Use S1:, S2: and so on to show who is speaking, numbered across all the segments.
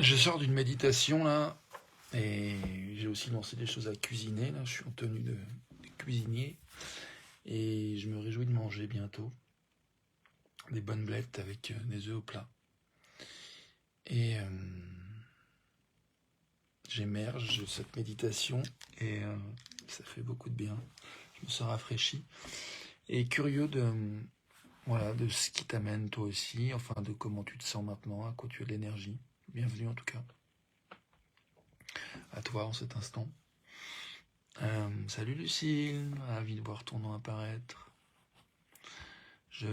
S1: Je sors d'une méditation là, et j'ai aussi lancé des choses à cuisiner. Là, je suis en tenue de cuisinier et je me réjouis de manger bientôt des bonnes blettes avec des œufs au plat. Et j'émerge de cette méditation et ça fait beaucoup de bien. Je me sens rafraîchi et curieux de ce qui t'amène toi aussi, enfin de comment tu te sens maintenant, à quoi tu as de l'énergie. Bienvenue en tout cas à toi en cet instant. Salut Lucille, ravi de voir ton nom apparaître. Je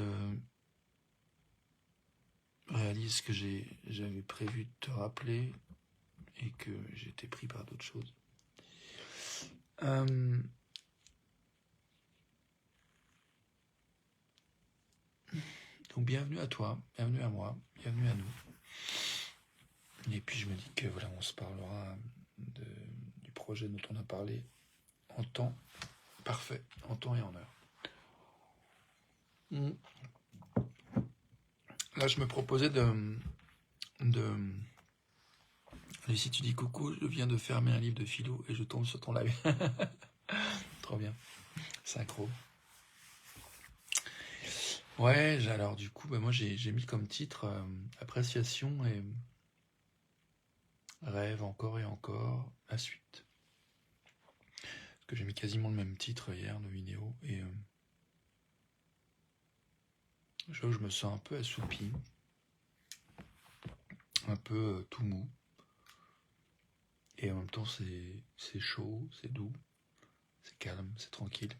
S1: réalise que j'avais prévu de te rappeler et que j'étais pris par d'autres choses. Donc bienvenue à toi, bienvenue à moi, bienvenue à nous. Et puis je me dis que voilà, on se parlera du projet dont on a parlé en temps parfait, en temps et en heure. Là, je me proposais Lucie, tu dis coucou, je viens de fermer un livre de philo et je tombe sur ton live. Trop bien. Synchro. Ouais, alors du coup, moi j'ai mis comme titre appréciation et rêve encore et encore, la suite. Parce que j'ai mis quasiment le même titre hier de vidéo et je me sens un peu assoupi, un peu tout mou. Et en même temps, c'est chaud, c'est doux, c'est calme, c'est tranquille.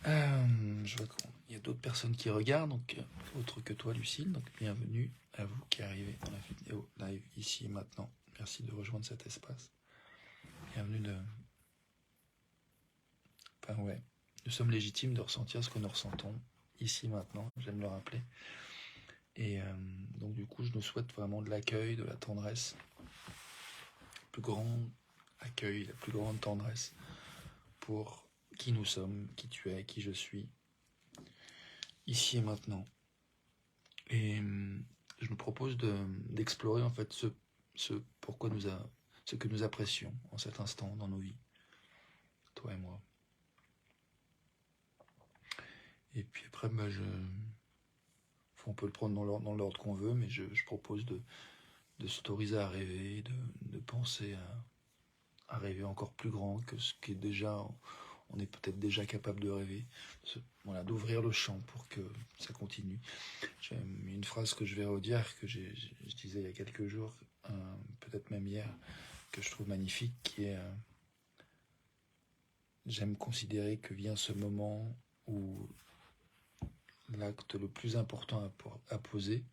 S1: Je vois qu'il y a d'autres personnes qui regardent, donc autres que toi, Lucille. Donc bienvenue à vous qui arrivez dans la vidéo live ici et maintenant. Merci de rejoindre cet espace. Bienvenue Enfin ouais, nous sommes légitimes de ressentir ce que nous ressentons ici maintenant. J'aime le rappeler. Et donc du coup, je nous souhaite vraiment de l'accueil, de la tendresse, le plus grand accueil, la plus grande tendresse pour qui nous sommes, qui tu es, qui je suis, ici et maintenant. Et je me propose d'explorer en fait ce que nous apprécions en cet instant dans nos vies, toi et moi. Et puis après, on peut le prendre dans l'ordre qu'on veut, mais je propose de s'autoriser à rêver, de penser à rêver encore plus grand que ce qui est déjà, on est peut-être déjà capable de rêver. Voilà, d'ouvrir le champ pour que ça continue. J'ai une phrase que je vais redire, que je disais il y a quelques jours, peut-être même hier, que je trouve magnifique, qui est j'aime considérer que vient ce moment où l'acte le plus important à poser,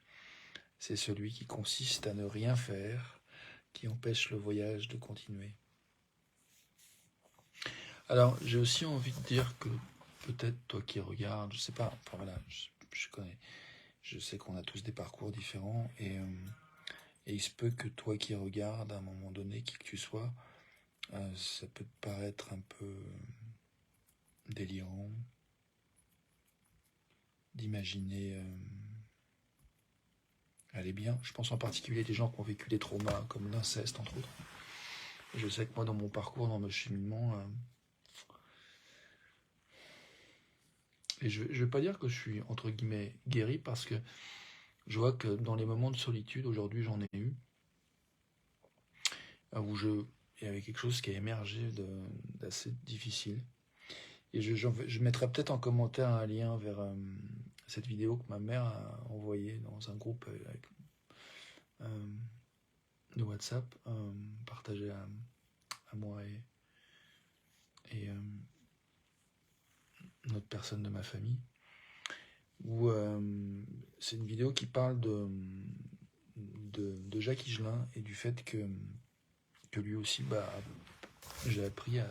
S1: c'est celui qui consiste à ne rien faire, qui empêche le voyage de continuer. Alors, j'ai aussi envie de dire que peut-être toi qui regardes, je sais pas, enfin voilà, je sais qu'on a tous des parcours différents et il se peut que toi qui regardes à un moment donné, qui que tu sois, ça peut te paraître un peu délirant d'imaginer aller bien. Je pense en particulier des gens qui ont vécu des traumas comme l'inceste entre autres. Et je sais que moi dans mon parcours, dans mon cheminement, et je vais pas dire que je suis entre guillemets guéri parce que je vois que dans les moments de solitude, aujourd'hui j'en ai eu, où il y avait quelque chose qui a émergé d'assez difficile. Et je mettrai peut-être en commentaire un lien vers cette vidéo que ma mère a envoyée dans un groupe avec, de WhatsApp, partagé à moi et une autre personne de ma famille, où c'est une vidéo qui parle de Jacques Higelin et du fait que lui aussi, j'ai appris, a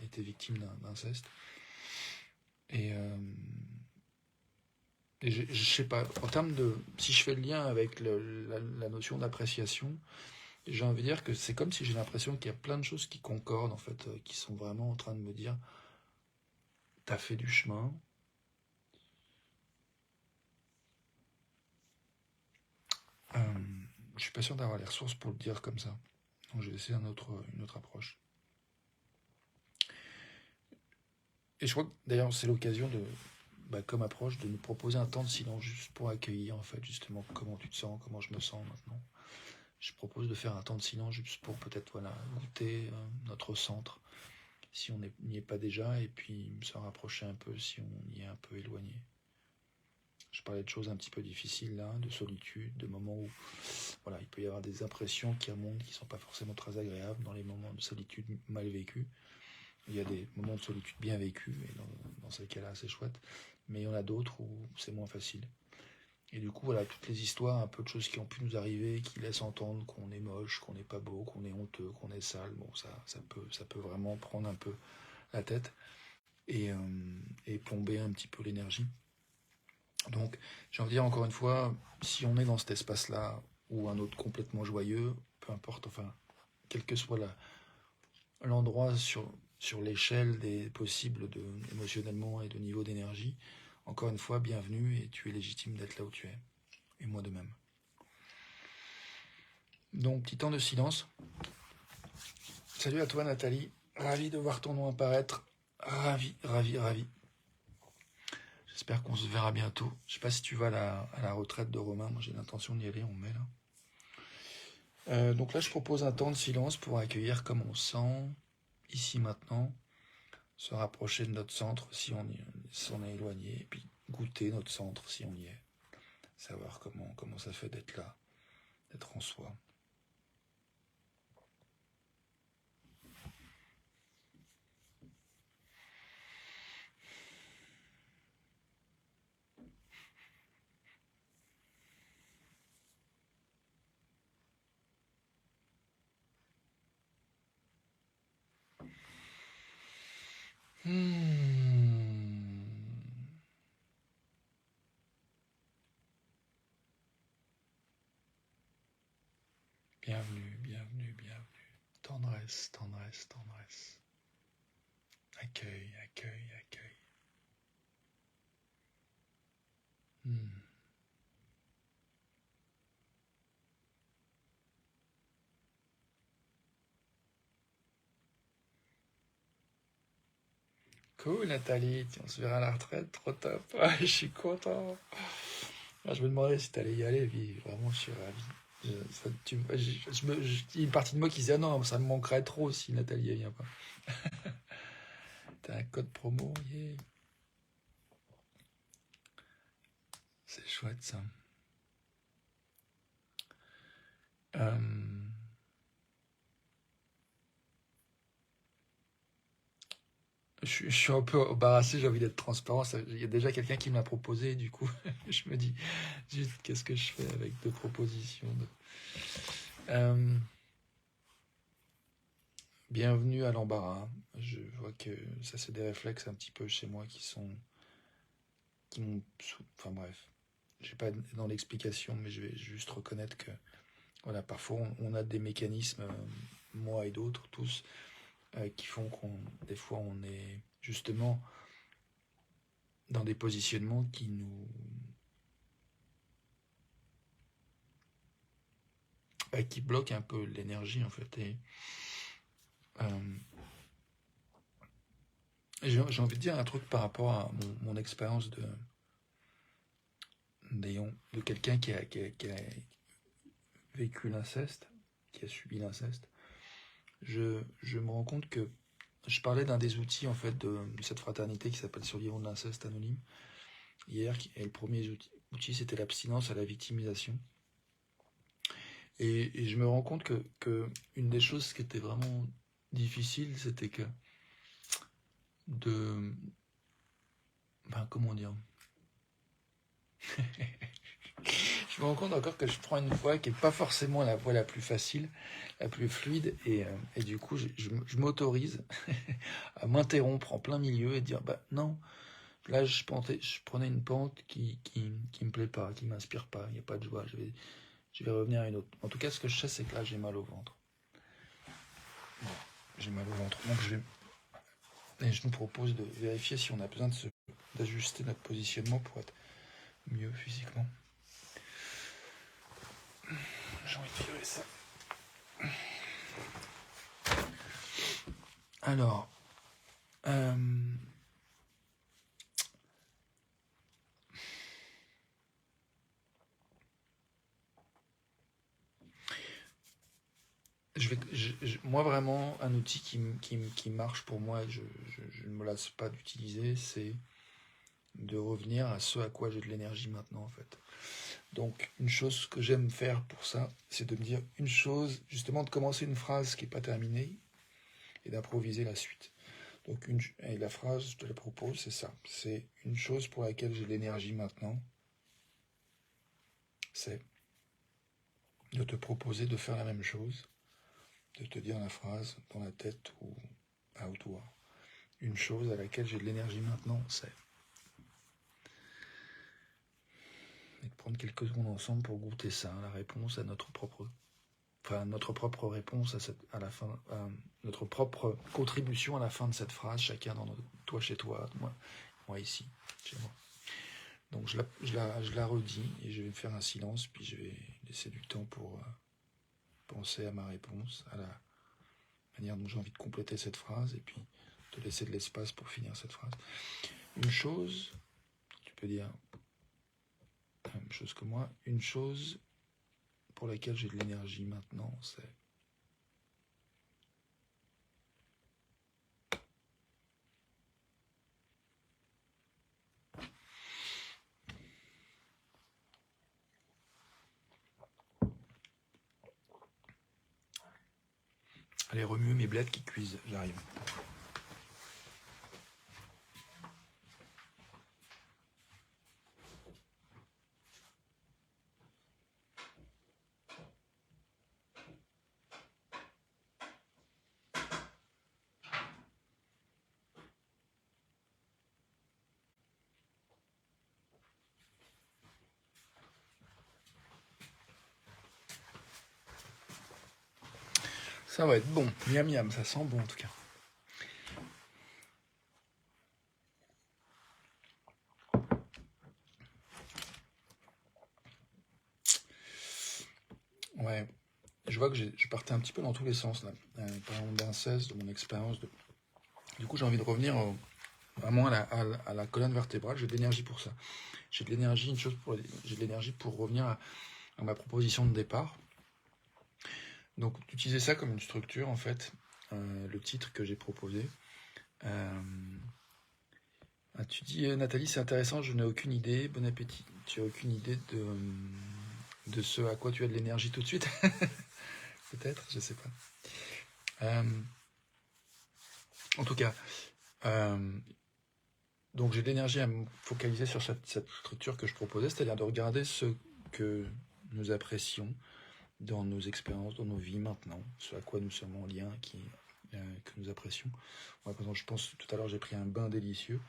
S1: été victime d'inceste. Et je sais pas, en termes de... Si je fais le lien avec la notion d'appréciation, j'ai envie de dire que c'est comme si j'ai l'impression qu'il y a plein de choses qui concordent, en fait, qui sont vraiment en train de me dire t'as fait du chemin. je suis pas sûr d'avoir les ressources pour le dire comme ça. Donc je vais essayer une autre approche. Et je crois que d'ailleurs c'est l'occasion de, comme approche, de nous proposer un temps de silence juste pour accueillir en fait justement comment tu te sens, comment je me sens maintenant. Je propose de faire un temps de silence juste pour peut-être goûter notre centre si on n'y est pas déjà et puis se rapprocher un peu si on y est un peu éloigné. Je parlais de choses un petit peu difficiles là, de solitude, de moments où il peut y avoir des impressions qui remontent qui ne sont pas forcément très agréables dans les moments de solitude mal vécus. Il y a des moments de solitude bien vécus et dans ces cas-là c'est chouette, mais il y en a d'autres où c'est moins facile. Et du coup, toutes les histoires, un peu de choses qui ont pu nous arriver, qui laissent entendre qu'on est moche, qu'on n'est pas beau, qu'on est honteux, qu'on est sale, bon, ça peut vraiment prendre un peu la tête et plomber un petit peu l'énergie. Donc, j'ai envie de dire encore une fois, si on est dans cet espace-là, ou un autre complètement joyeux, peu importe, enfin, quel que soit l'endroit sur l'échelle des possibles émotionnellement et de niveau d'énergie, encore une fois, bienvenue et tu es légitime d'être là où tu es. Et moi de même. Donc, petit temps de silence. Salut à toi Nathalie, ravi de voir ton nom apparaître. Ravi. J'espère qu'on se verra bientôt. Je sais pas si tu vas à la retraite de Romain, moi j'ai l'intention d'y aller, on met là. Donc là je propose un temps de silence pour accueillir comme on sent, ici maintenant, se rapprocher de notre centre si on est éloigné, et puis goûter notre centre si on y est. Savoir comment ça fait d'être là, d'être en soi. Bienvenue. Tendresse. Accueil. Cool Nathalie, on se verra à la retraite, trop top. Je suis content. Je me demandais si t'allais y aller, puis vraiment je suis ravi. Une partie de moi qui disait ah non, ça me manquerait trop si Nathalie vient pas. T'as un code promo, yeah. C'est chouette ça. Je suis un peu embarrassé, j'ai envie d'être transparent. Il y a déjà quelqu'un qui me l'a proposé, du coup, je me dis, juste, qu'est-ce que je fais avec deux propositions Bienvenue à l'embarras. Je vois que ça, c'est des réflexes un petit peu chez moi qui m'ont... Enfin bref, je vais pas être dans l'explication, mais je vais juste reconnaître que, parfois on a des mécanismes, moi et d'autres, tous, qui font des fois on est justement dans des positionnements qui bloquent un peu l'énergie en fait. Et j'ai envie de dire un truc par rapport à mon expérience de quelqu'un qui a vécu l'inceste, qui a subi l'inceste. Je me rends compte que je parlais d'un des outils en fait de cette fraternité qui s'appelle Survivants de l'inceste anonyme hier, et le premier outil c'était l'abstinence à la victimisation. Et je me rends compte que une des choses qui était vraiment difficile, c'était que comment dire je me rends compte encore que je prends une voie qui n'est pas forcément la voie la plus facile, la plus fluide, et du coup, je m'autorise à m'interrompre en plein milieu et dire, non, là, je prenais une pente qui me plaît pas, qui m'inspire pas, il n'y a pas de joie, je vais revenir à une autre. En tout cas, ce que je sais, c'est que là, j'ai mal au ventre. Bon, j'ai mal au ventre, donc et je nous propose de vérifier si on a besoin d'ajuster notre positionnement pour être mieux physiquement. J'ai envie de virer ça. Alors, moi vraiment, un outil qui marche pour moi, je ne me lasse pas d'utiliser, c'est de revenir à ce à quoi j'ai de l'énergie maintenant en fait. Donc une chose que j'aime faire pour ça, c'est de me dire une chose, justement de commencer une phrase qui n'est pas terminée et d'improviser la suite. Donc et la phrase, je te la propose, c'est ça. C'est une chose pour laquelle j'ai de l'énergie maintenant, c'est de te proposer de faire la même chose, de te dire la phrase dans la tête ou à haute voix. Une chose à laquelle j'ai de l'énergie maintenant, c'est... Et de prendre quelques secondes ensemble pour goûter ça, la réponse à notre propre... Enfin, notre propre réponse à la fin, notre propre contribution à la fin de cette phrase, chacun dans notre... Toi chez toi, moi ici, chez moi. Donc je la redis et je vais faire un silence, puis je vais laisser du temps pour penser à ma réponse, à la manière dont j'ai envie de compléter cette phrase, et puis te laisser de l'espace pour finir cette phrase. Une chose, tu peux dire la même chose que moi, une chose pour laquelle j'ai de l'énergie maintenant, c'est... Allez, remuer mes blettes qui cuisent, j'arrive. Ça va être bon, miam miam, ça sent bon en tout cas. Ouais, je vois que je partais un petit peu dans tous les sens là. Par exemple d'un 16, de mon expérience. Du coup, j'ai envie de revenir vraiment à la colonne vertébrale. J'ai de l'énergie pour ça. J'ai de l'énergie, j'ai de l'énergie pour revenir à ma proposition de départ. Donc, utiliser ça comme une structure en fait. Le titre que j'ai proposé. Tu dis, Nathalie, c'est intéressant, je n'ai aucune idée. Bon appétit. Tu as aucune idée de ce à quoi tu as de l'énergie tout de suite? Peut-être, je sais pas. En tout cas, donc j'ai de l'énergie à me focaliser sur cette structure que je proposais, c'est-à-dire de regarder ce que nous apprécions dans nos expériences, dans nos vies maintenant, ce à quoi nous sommes en lien, que nous apprécions. Moi, par exemple, je pense tout à l'heure, j'ai pris un bain délicieux.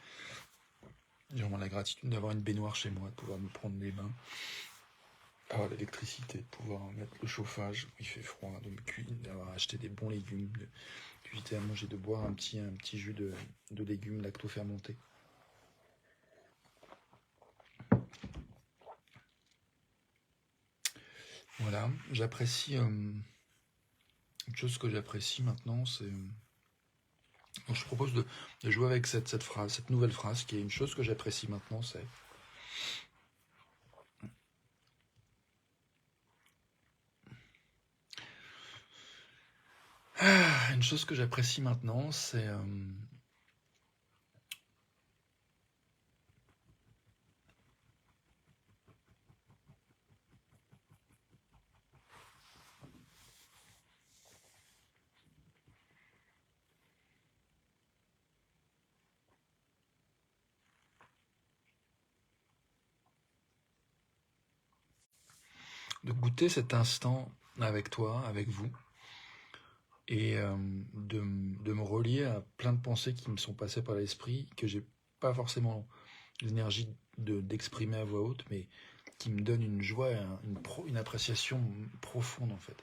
S1: J'ai vraiment la gratitude d'avoir une baignoire chez moi, de pouvoir me prendre les bains, avoir l'électricité, de pouvoir mettre le chauffage, il fait froid, de me cuire, d'avoir acheté des bons légumes, d'éviter à manger, de boire un petit jus de légumes lacto-fermentés. Voilà, j'apprécie... une chose que j'apprécie maintenant, c'est... Donc je propose de jouer avec cette phrase, cette nouvelle phrase, qui est une chose que j'apprécie maintenant, c'est... une chose que j'apprécie maintenant, c'est... de goûter cet instant avec toi, avec vous, et de me relier à plein de pensées qui me sont passées par l'esprit, que j'ai pas forcément l'énergie d'exprimer à voix haute, mais qui me donnent une joie, une appréciation profonde en fait,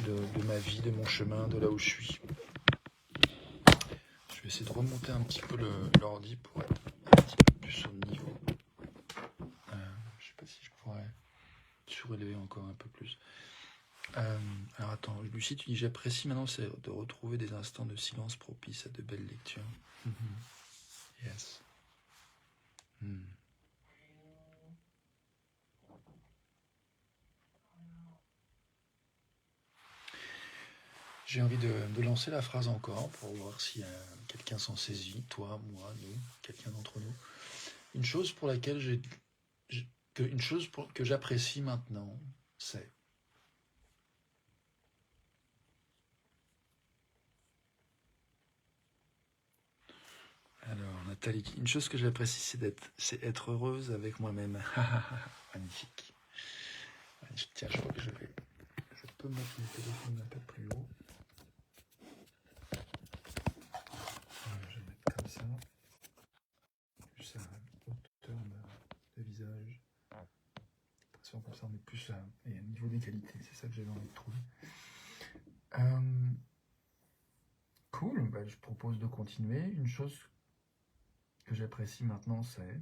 S1: de ma vie, de mon chemin, de là où je suis. Je vais essayer de remonter un petit peu l'ordi pour être un petit peu plus au niveau. Je sais pas si je pourrais surélever encore un peu plus. Alors attends, Lucie, tu dis j'apprécie maintenant, c'est de retrouver des instants de silence propices à de belles lectures. Yes. J'ai envie de lancer la phrase encore pour voir si quelqu'un s'en saisit, toi, moi, nous, quelqu'un d'entre nous. Une chose pour laquelle que j'apprécie maintenant, c'est. Alors, Nathalie, une chose que j'apprécie, c'est être heureuse avec moi-même. Magnifique. Magnifique. Tiens, je crois que je peux mettre mon téléphone un peu plus haut. Voilà, je vais mettre comme ça. Plus à hauteur de visage. Comme ça, on est plus à niveau d'égalité. C'est ça que j'avais envie de trouver. Cool. Bah, je propose de continuer. Une chose que j'apprécie maintenant, c'est.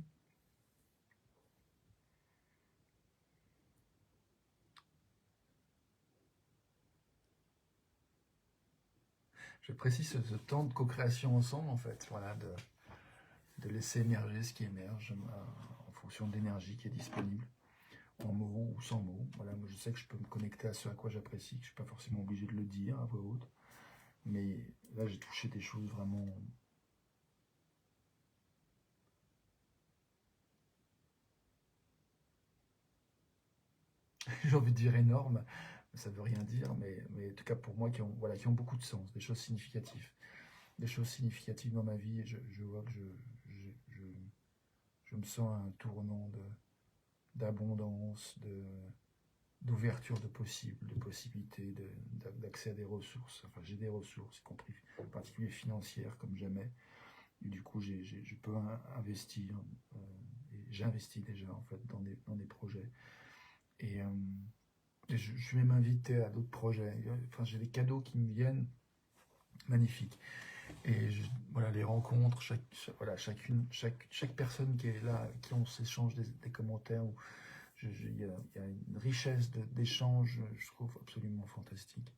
S1: J'apprécie ce temps de co-création ensemble, en fait. Voilà, de laisser émerger ce qui émerge en fonction de l'énergie qui est disponible, en mots ou sans mots. Voilà, moi je sais que je peux me connecter à ce à quoi j'apprécie, que je ne suis pas forcément obligé de le dire à voix haute. Mais là, j'ai touché des choses vraiment. J'ai envie de dire énormes, ça ne veut rien dire, mais en tout cas pour moi qui ont beaucoup de sens, des choses significatives. Des choses significatives dans ma vie et je vois que je me sens à un tournant d'abondance, d'ouverture de possibles, de possibilités, d'accès à des ressources. Enfin, j'ai des ressources, y compris en particulier financières, comme jamais. Et du coup, je peux investir. Et j'investis déjà, en fait, dans des projets. Et je suis même invité à d'autres projets. Enfin, j'ai des cadeaux qui me viennent magnifiques. Et voilà, les rencontres, chaque personne qui est là, qui on s'échange des commentaires, il y a une richesse d'échanges, je trouve absolument fantastique.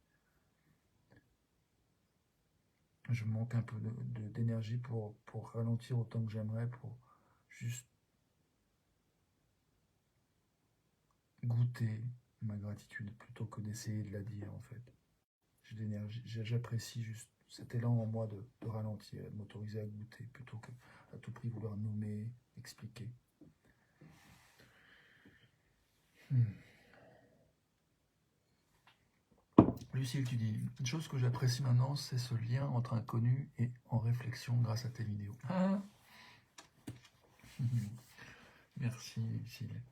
S1: Je manque un peu d'énergie pour ralentir autant que j'aimerais, pour juste goûter ma gratitude plutôt que d'essayer de la dire en fait. J'ai d'énergie, j'apprécie juste cet élan en moi de ralentir, de m'autoriser à goûter plutôt que à tout prix vouloir nommer, expliquer. Lucille, tu dis, une chose que j'apprécie maintenant, c'est ce lien entre inconnu et en réflexion grâce à tes vidéos. Ah Merci Lucille.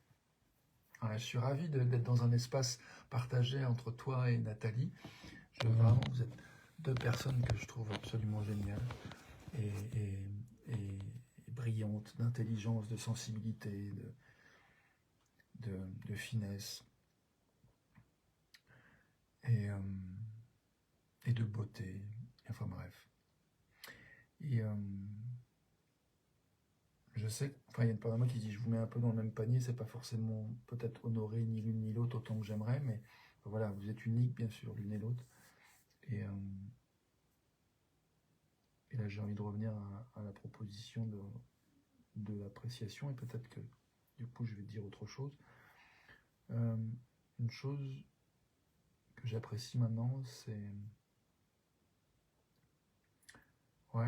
S1: Je suis ravi d'être dans un espace partagé entre toi et Nathalie. Vraiment, vous êtes deux personnes que je trouve absolument géniales et brillantes, d'intelligence, de sensibilité, de finesse et de beauté. Enfin bref. Et je sais, enfin il y a une part de moi qui dit je vous mets un peu dans le même panier, c'est pas forcément peut-être honoré ni l'une ni l'autre autant que j'aimerais, mais voilà, vous êtes uniques bien sûr l'une et l'autre. Et là j'ai envie de revenir à la proposition de l'appréciation et peut-être que du coup je vais dire autre chose. Une chose que j'apprécie maintenant, c'est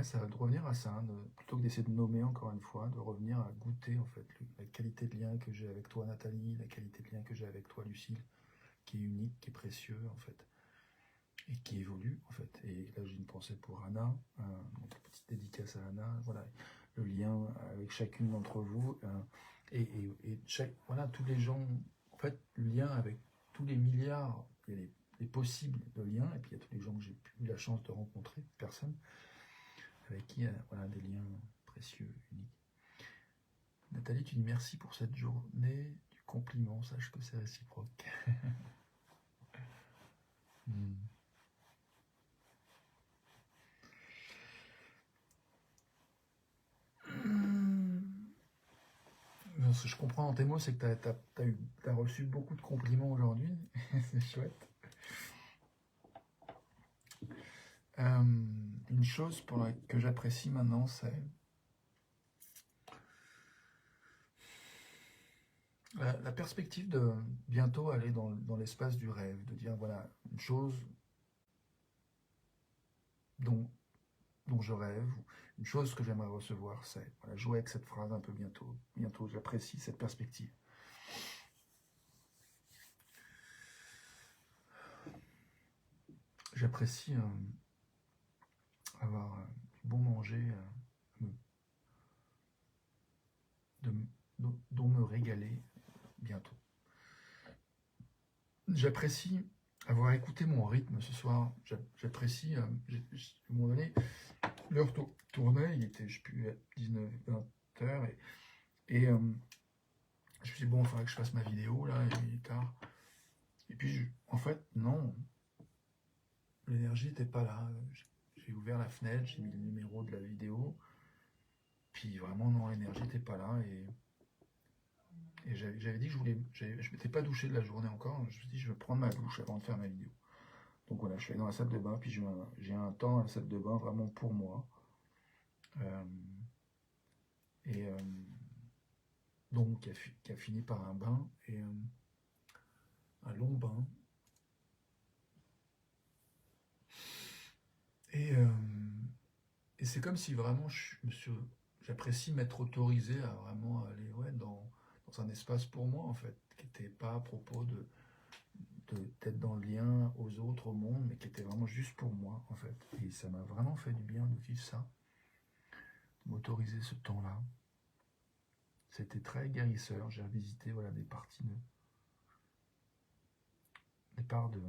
S1: ça va de revenir à ça, plutôt que d'essayer de nommer encore une fois, de revenir à goûter en fait la qualité de lien que j'ai avec toi Nathalie, la qualité de lien que j'ai avec toi Lucille, qui est unique, qui est précieux en fait, et qui évolue en fait. Et là j'ai une pensée pour Anna, donc petite dédicace à Anna, voilà, le lien avec chacune d'entre vous, et voilà, tous les gens, en fait, le lien avec tous les milliards, il y a les possibles de liens, et puis il y a tous les gens que j'ai eu la chance de rencontrer, personne, avec qui voilà, des liens précieux, uniques. Nathalie, tu dis merci pour cette journée du compliment, sache que c'est réciproque. ce que je comprends dans tes mots, c'est que t'as reçu beaucoup de compliments aujourd'hui. C'est chouette. Une chose que j'apprécie maintenant, c'est la perspective de bientôt aller dans l'espace du rêve, de dire voilà, une chose dont je rêve, une chose que j'aimerais recevoir, c'est voilà, jouer avec cette phrase un peu bientôt. Bientôt, j'apprécie cette perspective. J'apprécie avoir du bon manger, dont me régaler bientôt. J'apprécie avoir écouté mon rythme ce soir. J'apprécie, à un moment donné, l'heure tournait, il était, je sais plus, 19, 20 heures, et je me suis dit, bon, il faudrait que je fasse ma vidéo, là, il est tard. Et puis, en fait, non, l'énergie n'était pas là. J'ai ouvert la fenêtre, j'ai mis le numéro de la vidéo, puis vraiment, non, l'énergie n'était pas là, et j'avais dit que je m'étais pas douché de la journée encore, je me suis dit, je vais prendre ma douche avant de faire ma vidéo. Donc voilà, je suis allé dans la salle de bain, puis j'ai un temps à la salle de bain vraiment pour moi. Donc qui a fini par un bain, et un long bain. Et c'est comme si vraiment j'apprécie m'être autorisé à vraiment aller dans un espace pour moi, en fait, qui n'était pas à propos d'être dans le lien aux autres, au monde, mais qui était vraiment juste pour moi, en fait. Et ça m'a vraiment fait du bien de vivre ça, de m'autoriser ce temps-là. C'était très guérisseur. J'ai revisité des parties des parts de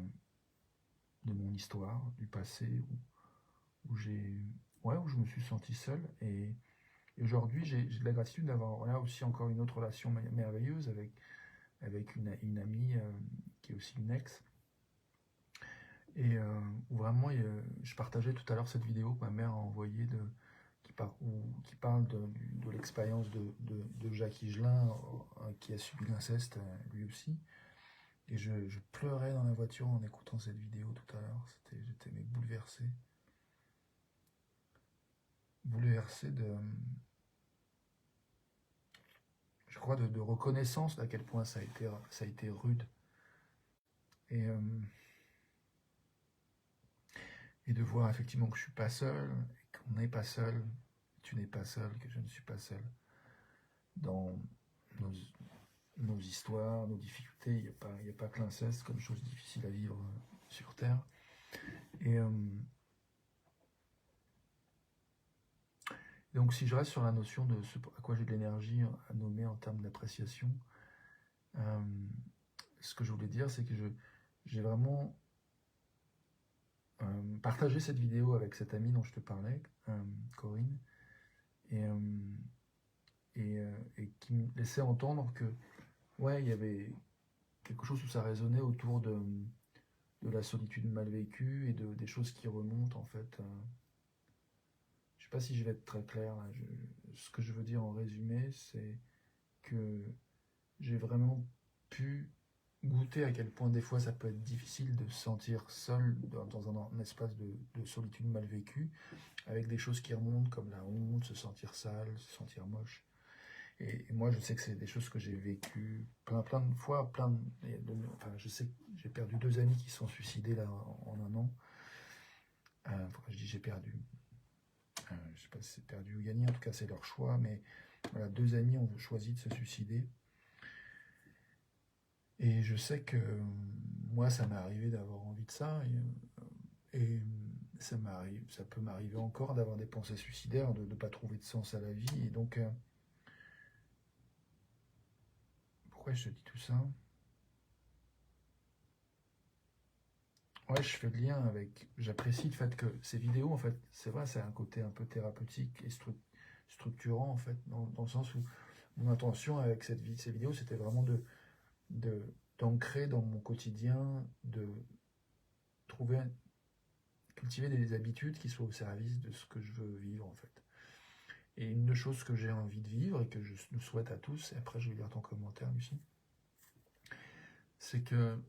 S1: mon histoire, du passé, où je me suis senti seul. Et aujourd'hui, j'ai de la gratitude d'avoir aussi encore une autre relation merveilleuse avec une amie qui est aussi une ex. Et où vraiment, je partageais tout à l'heure cette vidéo que ma mère a envoyée qui parle de l'expérience de Jacques Higelin, qui a subi l'inceste lui aussi. Et je pleurais dans la voiture en écoutant cette vidéo tout à l'heure. J'étais bouleversé. Bouleversé je crois, de reconnaissance d'à quel point ça a été rude. Et de voir effectivement que je suis pas seul, et qu'on n'est pas seul, tu n'es pas seul, que je ne suis pas seul dans nos histoires, nos difficultés. Il n'y a pas que l'inceste comme chose difficile à vivre sur Terre. Et donc si je reste sur la notion de ce à quoi j'ai de l'énergie à nommer en termes d'appréciation, ce que je voulais dire, c'est que j'ai vraiment partagé cette vidéo avec cette amie dont je te parlais, Corinne, et qui me laissait entendre que il y avait quelque chose où ça résonnait autour de la solitude mal vécue et des choses qui remontent, en fait. Je sais pas si je vais être très clair là. Ce que je veux dire en résumé, c'est que j'ai vraiment pu goûter à quel point des fois ça peut être difficile de se sentir seul dans un espace de solitude mal vécue, avec des choses qui remontent comme la honte, se sentir sale, se sentir moche. Et moi, je sais que c'est des choses que j'ai vécues plein de fois, je sais que j'ai perdu 2 amis qui sont suicidés là en un an. Je dis j'ai perdu. Je sais pas si c'est perdu ou gagné, en tout cas c'est leur choix, mais voilà, 2 amis ont choisi de se suicider. Et je sais que moi, ça m'est arrivé d'avoir envie de ça, et ça peut m'arriver encore d'avoir des pensées suicidaires, de ne pas trouver de sens à la vie. Et donc, pourquoi je te dis tout ça? Ouais, je fais le lien avec... J'apprécie le fait que ces vidéos, en fait, c'est vrai, c'est un côté un peu thérapeutique et structurant, en fait, dans le sens où mon intention avec ces vidéos, c'était vraiment d'ancrer dans mon quotidien, de cultiver des habitudes qui soient au service de ce que je veux vivre, en fait. Et une des choses que j'ai envie de vivre et que je nous souhaite à tous, et après je vais lire ton commentaire, Lucie, c'est que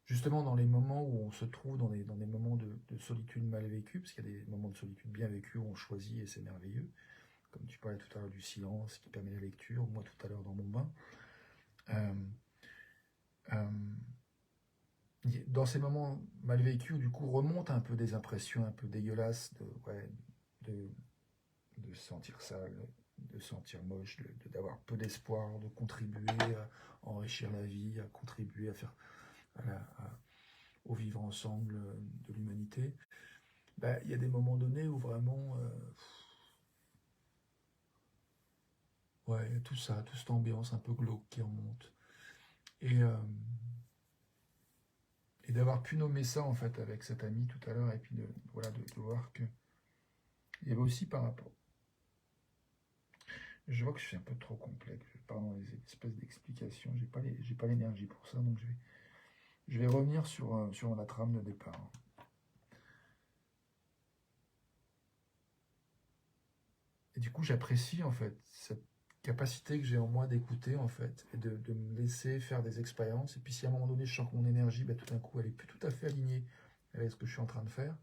S1: justement dans les moments où on se trouve dans des moments de solitude mal vécue, parce qu'il y a des moments de solitude bien vécus où on choisit et c'est merveilleux, comme tu parlais tout à l'heure du silence qui permet la lecture, moi tout à l'heure dans mon bain, euh, euh, dans ces moments mal vécus, du coup remontent un peu des impressions un peu dégueulasses de se sentir sale, de se sentir moche, d'avoir peu d'espoir, de contribuer à enrichir la vie, à contribuer à faire au vivre ensemble de l'humanité. Ben, il y a des moments donnés où vraiment, ouais, tout ça, toute cette ambiance un peu glauque qui remonte. Et d'avoir pu nommer ça en fait avec cet ami tout à l'heure, et puis voilà, de voir que il y avait aussi par rapport. Je vois que je suis un peu trop complexe, je pars dans les espèces d'explications, j'ai pas l'énergie pour ça, donc je vais revenir sur la trame de départ. Et du coup, j'apprécie en fait cette capacité que j'ai en moi d'écouter en fait, et de me laisser faire des expériences. Et puis si à un moment donné je sens que mon énergie, bah, tout d'un coup, elle est plus tout à fait alignée avec ce que je suis en train de faire,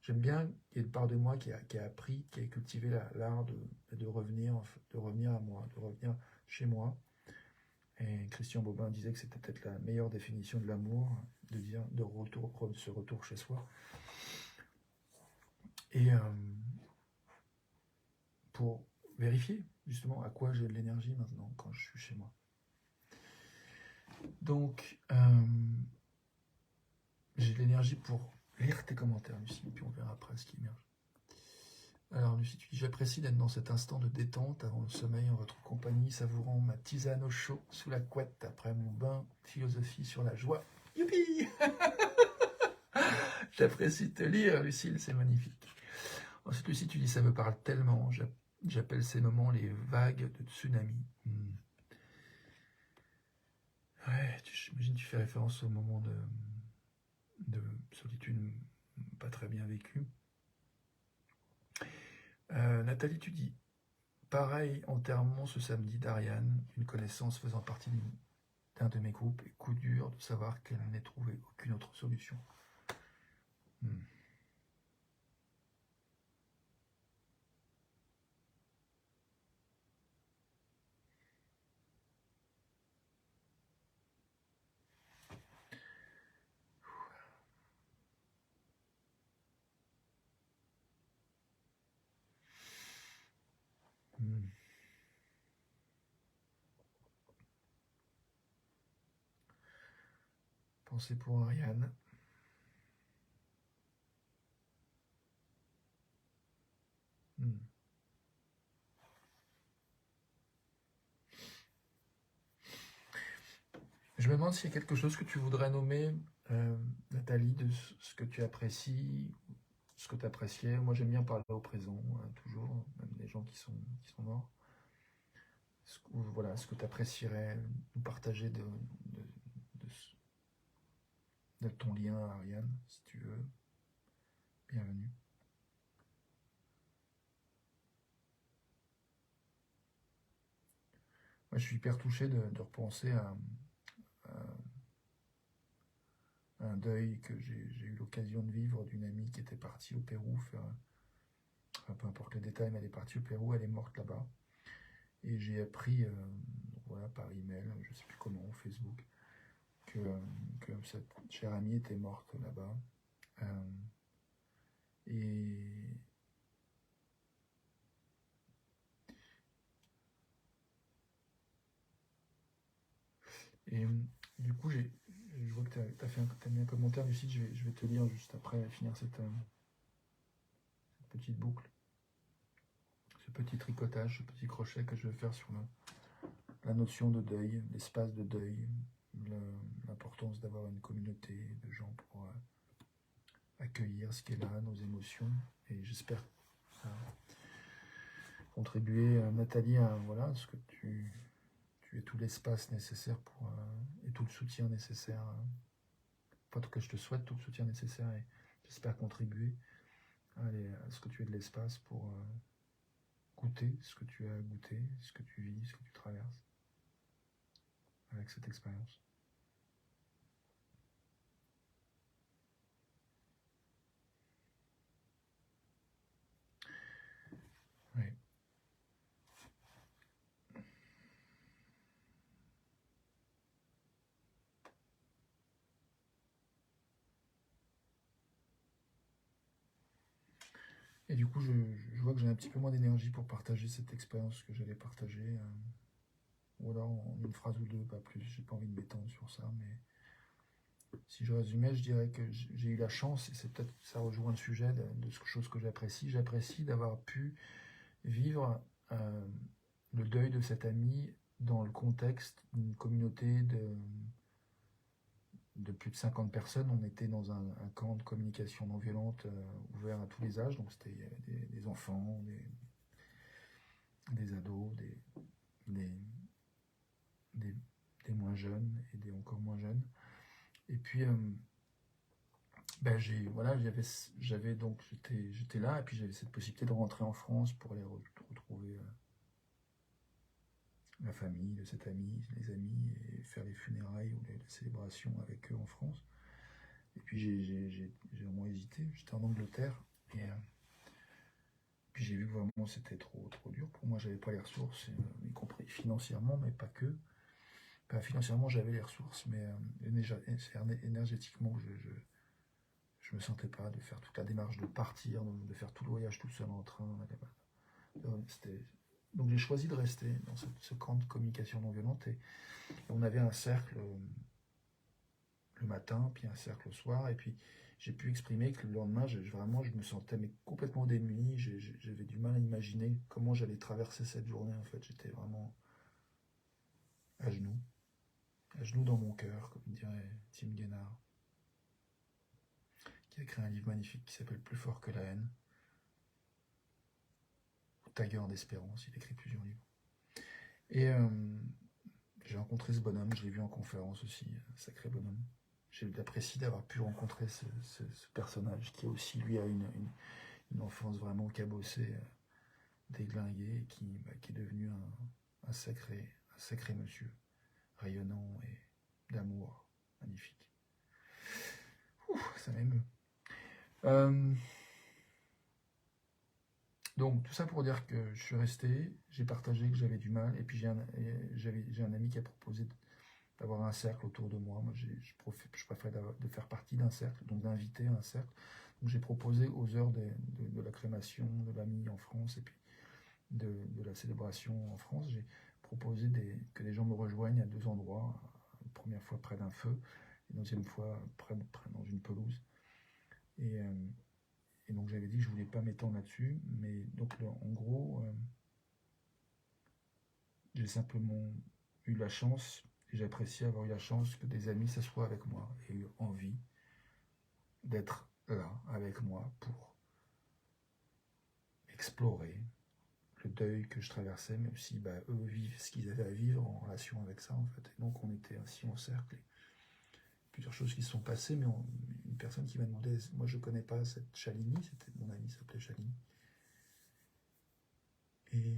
S1: j'aime bien qu'il y ait une part de moi qui a appris, qui a cultivé l'art de revenir, en fait, de revenir à moi, de revenir chez moi. Et Christian Bobin disait que c'était peut-être la meilleure définition de l'amour, de dire ce retour chez soi. Et pour vérifier justement à quoi j'ai de l'énergie maintenant quand je suis chez moi. Donc, j'ai de l'énergie pour lire tes commentaires, Lucie, puis on verra après ce qui émerge. Alors, Lucie, tu dis, j'apprécie d'être dans cet instant de détente avant le sommeil en votre compagnie, savourant ma tisane au chaud sous la couette après mon bain, philosophie sur la joie. Youpi. J'apprécie de te lire, Lucille, c'est magnifique. Ensuite, Lucie, tu dis, ça me parle tellement, j'appelle ces moments les vagues de tsunami. Ouais, j'imagine que tu fais référence au moment de solitude pas très bien vécue. Nathalie, tu dis, pareil, enterrement ce samedi d'Ariane, une connaissance faisant partie d'un de mes groupes, et coup dur de savoir qu'elle n'ait trouvé aucune autre solution. Pensez pour Ariane. Je me demande s'il y a quelque chose que tu voudrais nommer, Nathalie, de ce que tu apprécies, ce que tu appréciais. Moi, j'aime bien parler au présent, toujours, même des gens qui sont morts. Voilà, ce que tu apprécierais nous partager de ton lien à Ariane, si tu veux. Bienvenue. Moi, je suis hyper touché de repenser à un deuil que j'ai eu l'occasion de vivre d'une amie qui était partie au Pérou faire, enfin, peu importe les détails, mais elle est partie au Pérou, elle est morte là-bas. Et j'ai appris, voilà, par email, je ne sais plus comment, Facebook, que cette chère amie était morte là-bas. Et du coup, je vois que tu as mis un commentaire du site, je vais te lire juste après finir cette petite boucle, ce petit tricotage, ce petit crochet que je vais faire sur la notion de deuil, l'espace de deuil, l'importance d'avoir une communauté de gens pour accueillir ce qui est là, nos émotions. Et j'espère contribuer, Nathalie, à voilà, ce que tu aies tout l'espace nécessaire et tout le soutien nécessaire. En tout cas, je te souhaite tout le soutien nécessaire et j'espère contribuer à ce que tu aies de l'espace goûter ce que tu as goûté, ce que tu vis, ce que tu traverses avec cette expérience. Oui. Et du coup, je vois que j'ai un petit peu moins d'énergie pour partager cette expérience que j'allais partager. Ou alors en une phrase ou deux, pas plus. J'ai pas envie de m'étendre sur ça, mais si je résumais, je dirais que j'ai eu la chance, et c'est peut-être ça rejoint le sujet de chose que j'apprécie. J'apprécie d'avoir pu vivre le deuil de cet ami dans le contexte d'une communauté de plus de 50 personnes. On était dans un camp de communication non violente ouvert à tous les âges, donc c'était des enfants, des ados, des, des, des moins jeunes et des encore moins jeunes. Et puis, ben voilà, j'étais là, et puis j'avais cette possibilité de rentrer en France pour aller retrouver la famille de cet ami, les amis, et faire les funérailles ou les célébrations avec eux en France. Et puis j'ai vraiment hésité, j'étais en Angleterre, et puis j'ai vu que vraiment c'était trop dur. Pour moi, j'avais pas les ressources, y compris financièrement, mais pas que. Enfin, financièrement, j'avais les ressources, mais énergétiquement, je me sentais pas de faire toute la démarche de partir, de faire tout le voyage tout seul en train. Donc j'ai choisi de rester dans ce camp de communication non violente, et on avait un cercle le matin, puis un cercle le soir, et puis j'ai pu exprimer que le lendemain, je me sentais complètement démuni, j'avais du mal à imaginer comment j'allais traverser cette journée. En fait, j'étais vraiment à genoux dans mon cœur, comme dirait Tim Guénard, qui a écrit un livre magnifique qui s'appelle Plus fort que la haine, ou Tailleur d'espérance. Il écrit plusieurs livres. Et j'ai rencontré ce bonhomme, je l'ai vu en conférence aussi, un sacré bonhomme. J'ai apprécié d'avoir pu rencontrer ce personnage qui aussi, lui, a une enfance vraiment cabossée, déglinguée, et qui est devenu un sacré monsieur, rayonnant et d'amour, magnifique. Ça m'émeut. Donc tout ça pour dire que je suis resté, j'ai partagé que j'avais du mal, et puis j'ai un ami qui a proposé d'avoir un cercle autour de moi. Moi, je préfère de faire partie d'un cercle, donc d'inviter un cercle. Donc j'ai proposé aux heures de la crémation de l'ami en France, et puis de la célébration en France, j'ai proposé que les gens me rejoignent à 2 endroits. La première fois près d'un feu, et la deuxième fois près dans une pelouse. Et donc j'avais dit que je voulais pas m'étendre là-dessus, mais donc en gros, j'ai simplement eu la chance, et j'apprécie avoir eu la chance que des amis s'assoient avec moi et eu envie d'être là avec moi pour explorer le deuil que je traversais, mais aussi eux vivent ce qu'ils avaient à vivre en relation avec ça, en fait. Et donc on était ainsi en cercle. Plusieurs choses qui se sont passées, mais une personne qui m'a demandé, moi je connais pas cette Chalini, c'était mon ami s'appelait Chalini, et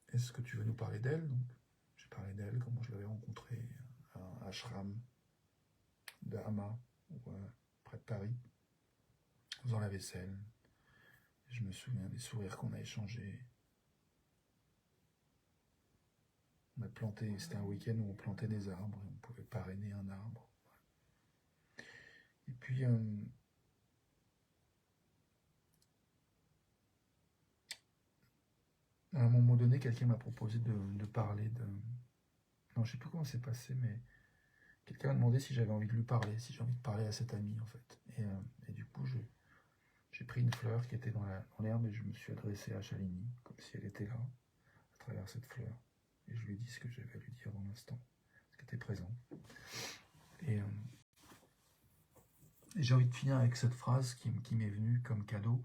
S1: est-ce que tu veux nous parler d'elle? Donc j'ai parlé d'elle, comment je l'avais rencontrée à un ashram de Hama, près de Paris, en faisant la vaisselle. Et je me souviens des sourires qu'on a échangés. On a planté, c'était un week-end où on plantait des arbres, et on pouvait parrainer un arbre. Et puis à un moment donné, quelqu'un m'a proposé de parler de... Non, je sais plus comment c'est passé, mais quelqu'un m'a demandé si j'avais envie de lui parler, si j'ai envie de parler à cet ami, en fait. Et du coup, j'ai pris une fleur qui était dans l'herbe, et je me suis adressé à Chalini, comme si elle était là, à travers cette fleur. Et je lui ai dit ce que j'avais à lui dire dans l'instant, ce qui était présent. Et j'ai envie de finir avec cette phrase qui m'est venue comme cadeau,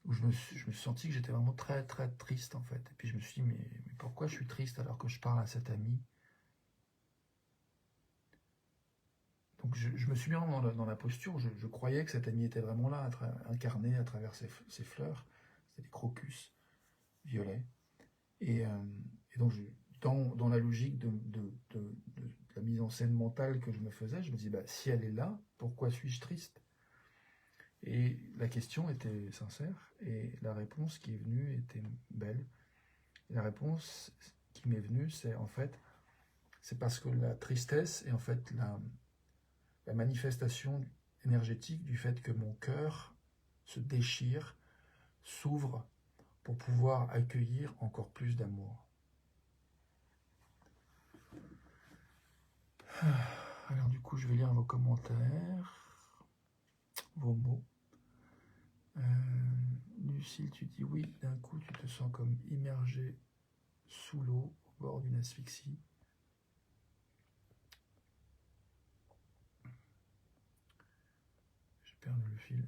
S1: où je me suis senti que j'étais vraiment très très triste, en fait. Et puis je me suis dit, mais pourquoi je suis triste alors que je parle à cet ami? Donc je me suis mis dans la posture, je croyais que cet ami était vraiment là, incarné à travers ces fleurs, c'était des crocus. violet. Et donc, dans la logique de la mise en scène mentale que je me faisais, je me dis, bah, si elle est là, pourquoi suis-je triste? Et la question était sincère, et la réponse qui est venue était belle. Et la réponse qui m'est venue, c'est en fait, c'est parce que la tristesse est en fait la manifestation énergétique du fait que mon cœur se déchire, s'ouvre pour pouvoir accueillir encore plus d'amour. Alors du coup, je vais lire vos commentaires, vos mots. Lucille, tu dis oui, d'un coup, tu te sens comme immergé sous l'eau, au bord d'une asphyxie. J'ai perdu le fil.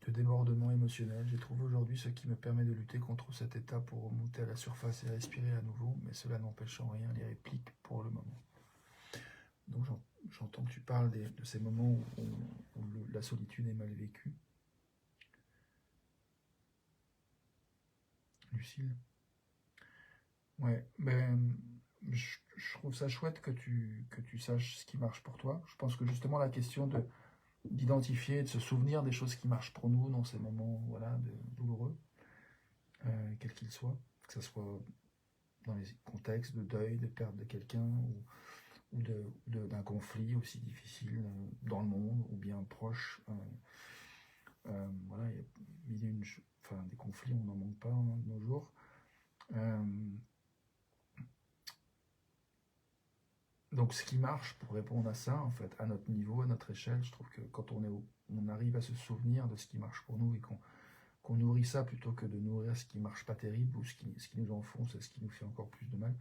S1: De débordement émotionnel. J'ai trouvé aujourd'hui ce qui me permet de lutter contre cet état pour remonter à la surface et respirer à nouveau, mais cela n'empêche en rien les répliques pour le moment. Donc j'entends que tu parles de ces moments où la solitude est mal vécue. Lucille. Ouais, ben, je trouve ça chouette que tu saches ce qui marche pour toi. Je pense que justement la question d'identifier, de se souvenir des choses qui marchent pour nous dans ces moments voilà, douloureux, quels qu'ils soient, que ce soit dans les contextes de deuil, de perte de quelqu'un, ou d'un conflit aussi difficile dans le monde, ou bien proche. Voilà, il y a mille et une, enfin, des conflits, on n'en manque pas de nos jours. Donc ce qui marche pour répondre à ça, en fait, à notre niveau, à notre échelle, je trouve que quand on arrive à se souvenir de ce qui marche pour nous et qu'on nourrit ça plutôt que de nourrir ce qui marche pas terrible ou ce qui nous enfonce et ce qui nous fait encore plus de mal,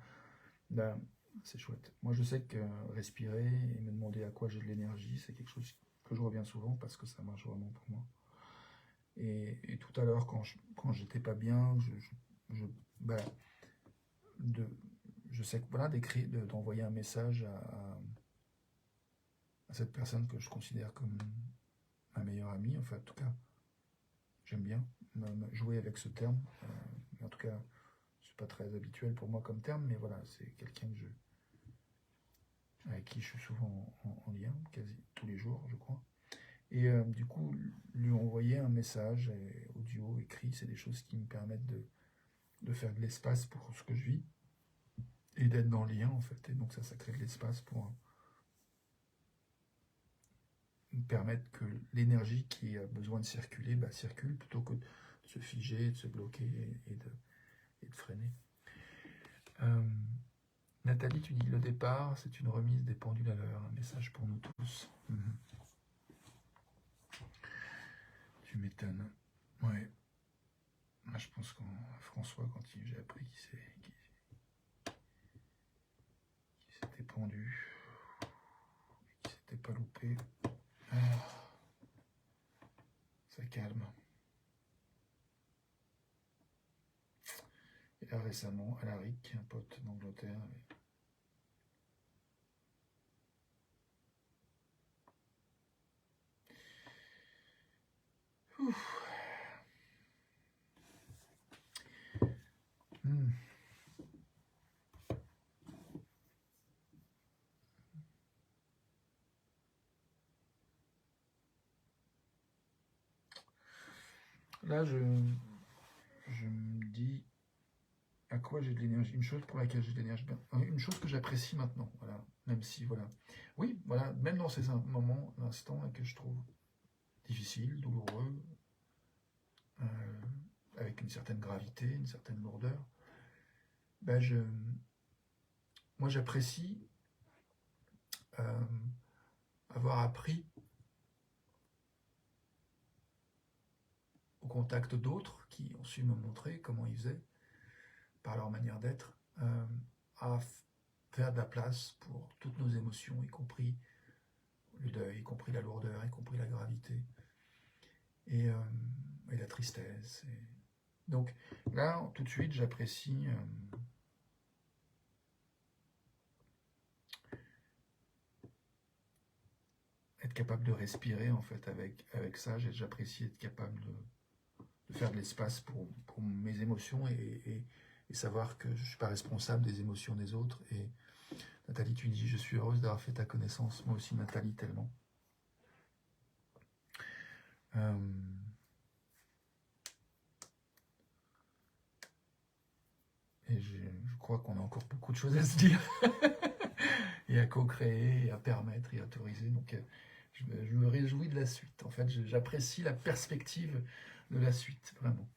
S1: ben, c'est chouette. Moi je sais que respirer et me demander à quoi j'ai de l'énergie, c'est quelque chose que je reviens souvent parce que ça marche vraiment pour moi. Et tout à l'heure, quand j'étais pas bien, ben, je sais que voilà, d'envoyer un message à cette personne que je considère comme ma meilleure amie, enfin en tout cas, j'aime bien jouer avec ce terme, mais en tout cas, c'est pas très habituel pour moi comme terme, mais voilà, c'est quelqu'un avec qui je suis souvent en lien, quasi tous les jours, je crois. Et du coup, lui envoyer un message audio, écrit, c'est des choses qui me permettent de faire de l'espace pour ce que je vis et d'être dans le lien en fait. Et donc ça crée de l'espace pour permettre que l'énergie qui a besoin de circuler, bah, circule plutôt que de se figer, de se bloquer et de freiner. Nathalie, tu dis le départ, c'est une remise des pendules à l'heure, un message pour nous tous. Tu m'étonnes. Ouais. Moi, je pense qu'en François, quand j'ai appris qu'il s'était pendu, qu'il s'était pas loupé, ça calme. Et là, récemment, Alaric, un pote d'Angleterre, Là, je me dis à quoi j'ai de l'énergie. Une chose pour laquelle j'ai de l'énergie. Une chose que j'apprécie maintenant. Voilà. Même si, voilà. Oui, voilà. Même dans ces moments, instants que je trouve difficiles, douloureux, avec une certaine gravité, une certaine lourdeur, ben moi j'apprécie avoir appris au contact d'autres qui ont su me montrer comment ils faisaient, par leur manière d'être, à faire de la place pour toutes nos émotions, y compris le deuil, y compris la lourdeur, y compris la gravité, et la tristesse. Donc là, tout de suite, j'apprécie être capable de respirer en fait avec ça. J'apprécie être capable faire de l'espace pour mes émotions et savoir que je ne suis pas responsable des émotions des autres. Et Nathalie, tu dis, je suis heureuse d'avoir fait ta connaissance. Moi aussi, Nathalie, tellement. Et je crois qu'on a encore beaucoup de choses à se dire et à co-créer, et à permettre et à autoriser. Donc, je me réjouis de la suite. En fait, j'apprécie la perspective de la suite, vraiment.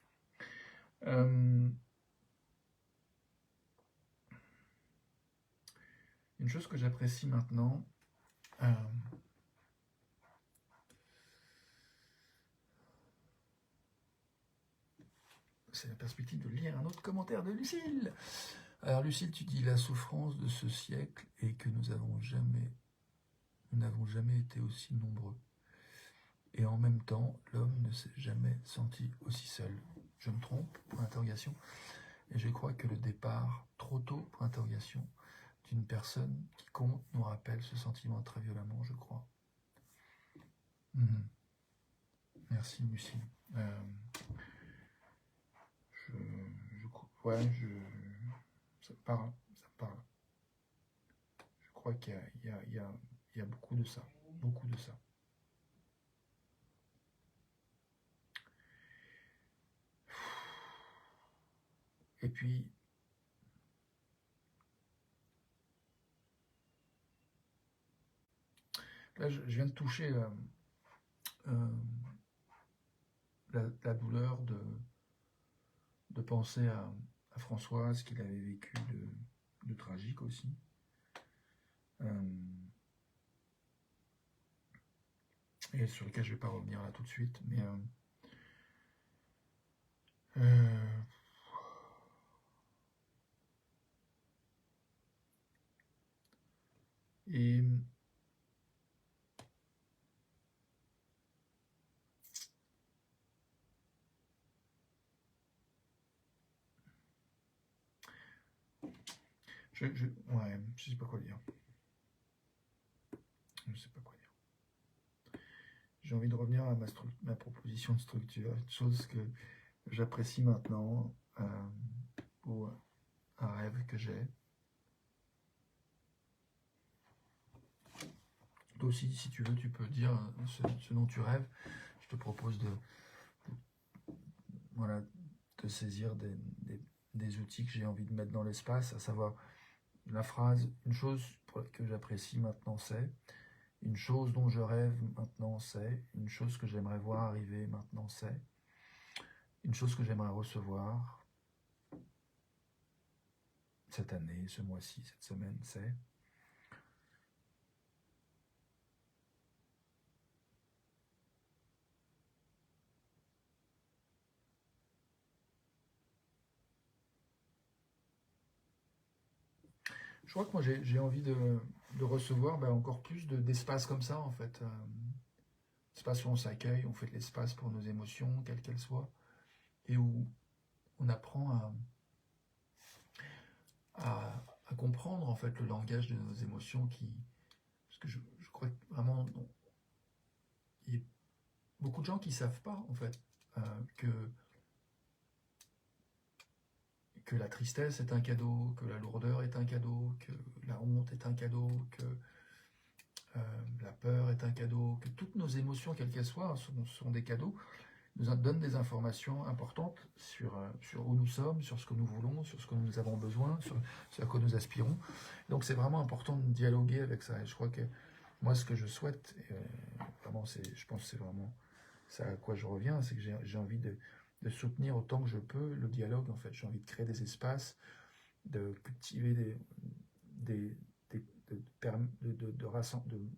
S1: Une chose que j'apprécie maintenant, c'est la perspective de lire un autre commentaire de Lucille. Alors Lucille, tu dis la souffrance de ce siècle et que nous n'avons jamais été aussi nombreux. Et en même temps, l'homme ne s'est jamais senti aussi seul. Je me trompe, pour interrogation. Et je crois que le départ, trop tôt, pour interrogation, d'une personne qui compte nous rappelle ce sentiment très violemment, je crois. Merci, Lucille. Ça me parle. Je crois qu'il y a beaucoup de ça. Et puis, là, je viens de toucher la douleur de penser à Françoise, qu'il avait vécu de tragique aussi. Et sur lequel je ne vais pas revenir là tout de suite, mais et je sais pas quoi dire. J'ai envie de revenir à ma proposition de structure, une chose que j'apprécie maintenant, ou un rêve que j'ai. Toi aussi, si tu veux, tu peux dire ce dont tu rêves. Je te propose de saisir des outils que j'ai envie de mettre dans l'espace, à savoir la phrase « Une chose que j'apprécie maintenant, c'est », une chose dont je rêve maintenant, c'est, une chose que j'aimerais voir arriver maintenant, c'est, une chose que j'aimerais recevoir cette année, ce mois-ci, cette semaine, c'est. Je crois que moi j'ai envie de recevoir encore plus d'espace comme ça en fait. Espace où on s'accueille, on fait de l'espace pour nos émotions, quelles qu'elles soient, et où on apprend à comprendre en fait le langage de nos émotions parce que je crois que vraiment il y a beaucoup de gens qui ne savent pas en fait que la tristesse est un cadeau, que la lourdeur est un cadeau, que la honte est un cadeau, que la peur est un cadeau, que toutes nos émotions, quelles qu'elles soient, sont des cadeaux, nous donnent des informations importantes sur où nous sommes, sur ce que nous voulons, sur ce que nous avons besoin, sur ce à quoi nous aspirons. Donc c'est vraiment important de dialoguer avec ça. Et je crois que moi, ce que je souhaite, vraiment, je pense que c'est vraiment ça à quoi je reviens, c'est que j'ai envie de soutenir autant que je peux le dialogue. En fait, j'ai envie de créer des espaces, de cultiver de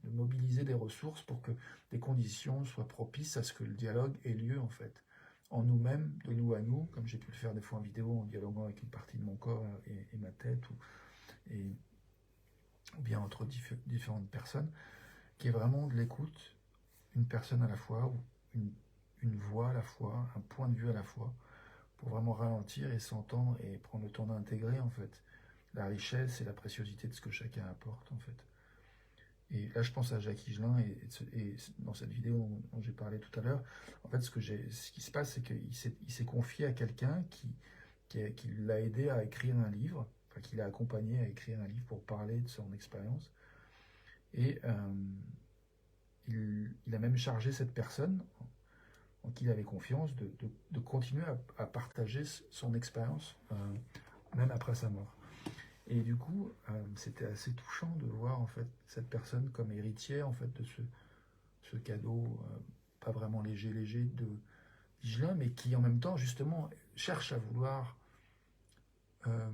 S1: mobiliser des ressources pour que des conditions soient propices à ce que le dialogue ait lieu en fait, en nous-mêmes, de nous à nous, comme j'ai pu le faire des fois en vidéo, en dialoguant avec une partie de mon corps et ma tête, ou bien entre différentes personnes, qui est vraiment de l'écoute, une personne à la fois, ou une voix à la fois, un point de vue à la fois, pour vraiment ralentir et s'entendre et prendre le temps d'intégrer en fait la richesse et la préciosité de ce que chacun apporte en fait. Et là, je pense à Jacques Higelin, et dans cette vidéo dont j'ai parlé tout à l'heure, en fait, ce qui se passe, c'est qu'il s'est confié à quelqu'un qui l'a aidé à écrire un livre, enfin, qui l'a accompagné à écrire un livre pour parler de son expérience. Et il a même chargé cette personne, en qui il avait confiance, de continuer à partager son expérience, même après sa mort. Et du coup, c'était assez touchant de voir en fait cette personne comme héritière en fait de ce cadeau, pas vraiment léger de Higelin, mais qui en même temps justement cherche à vouloir euh,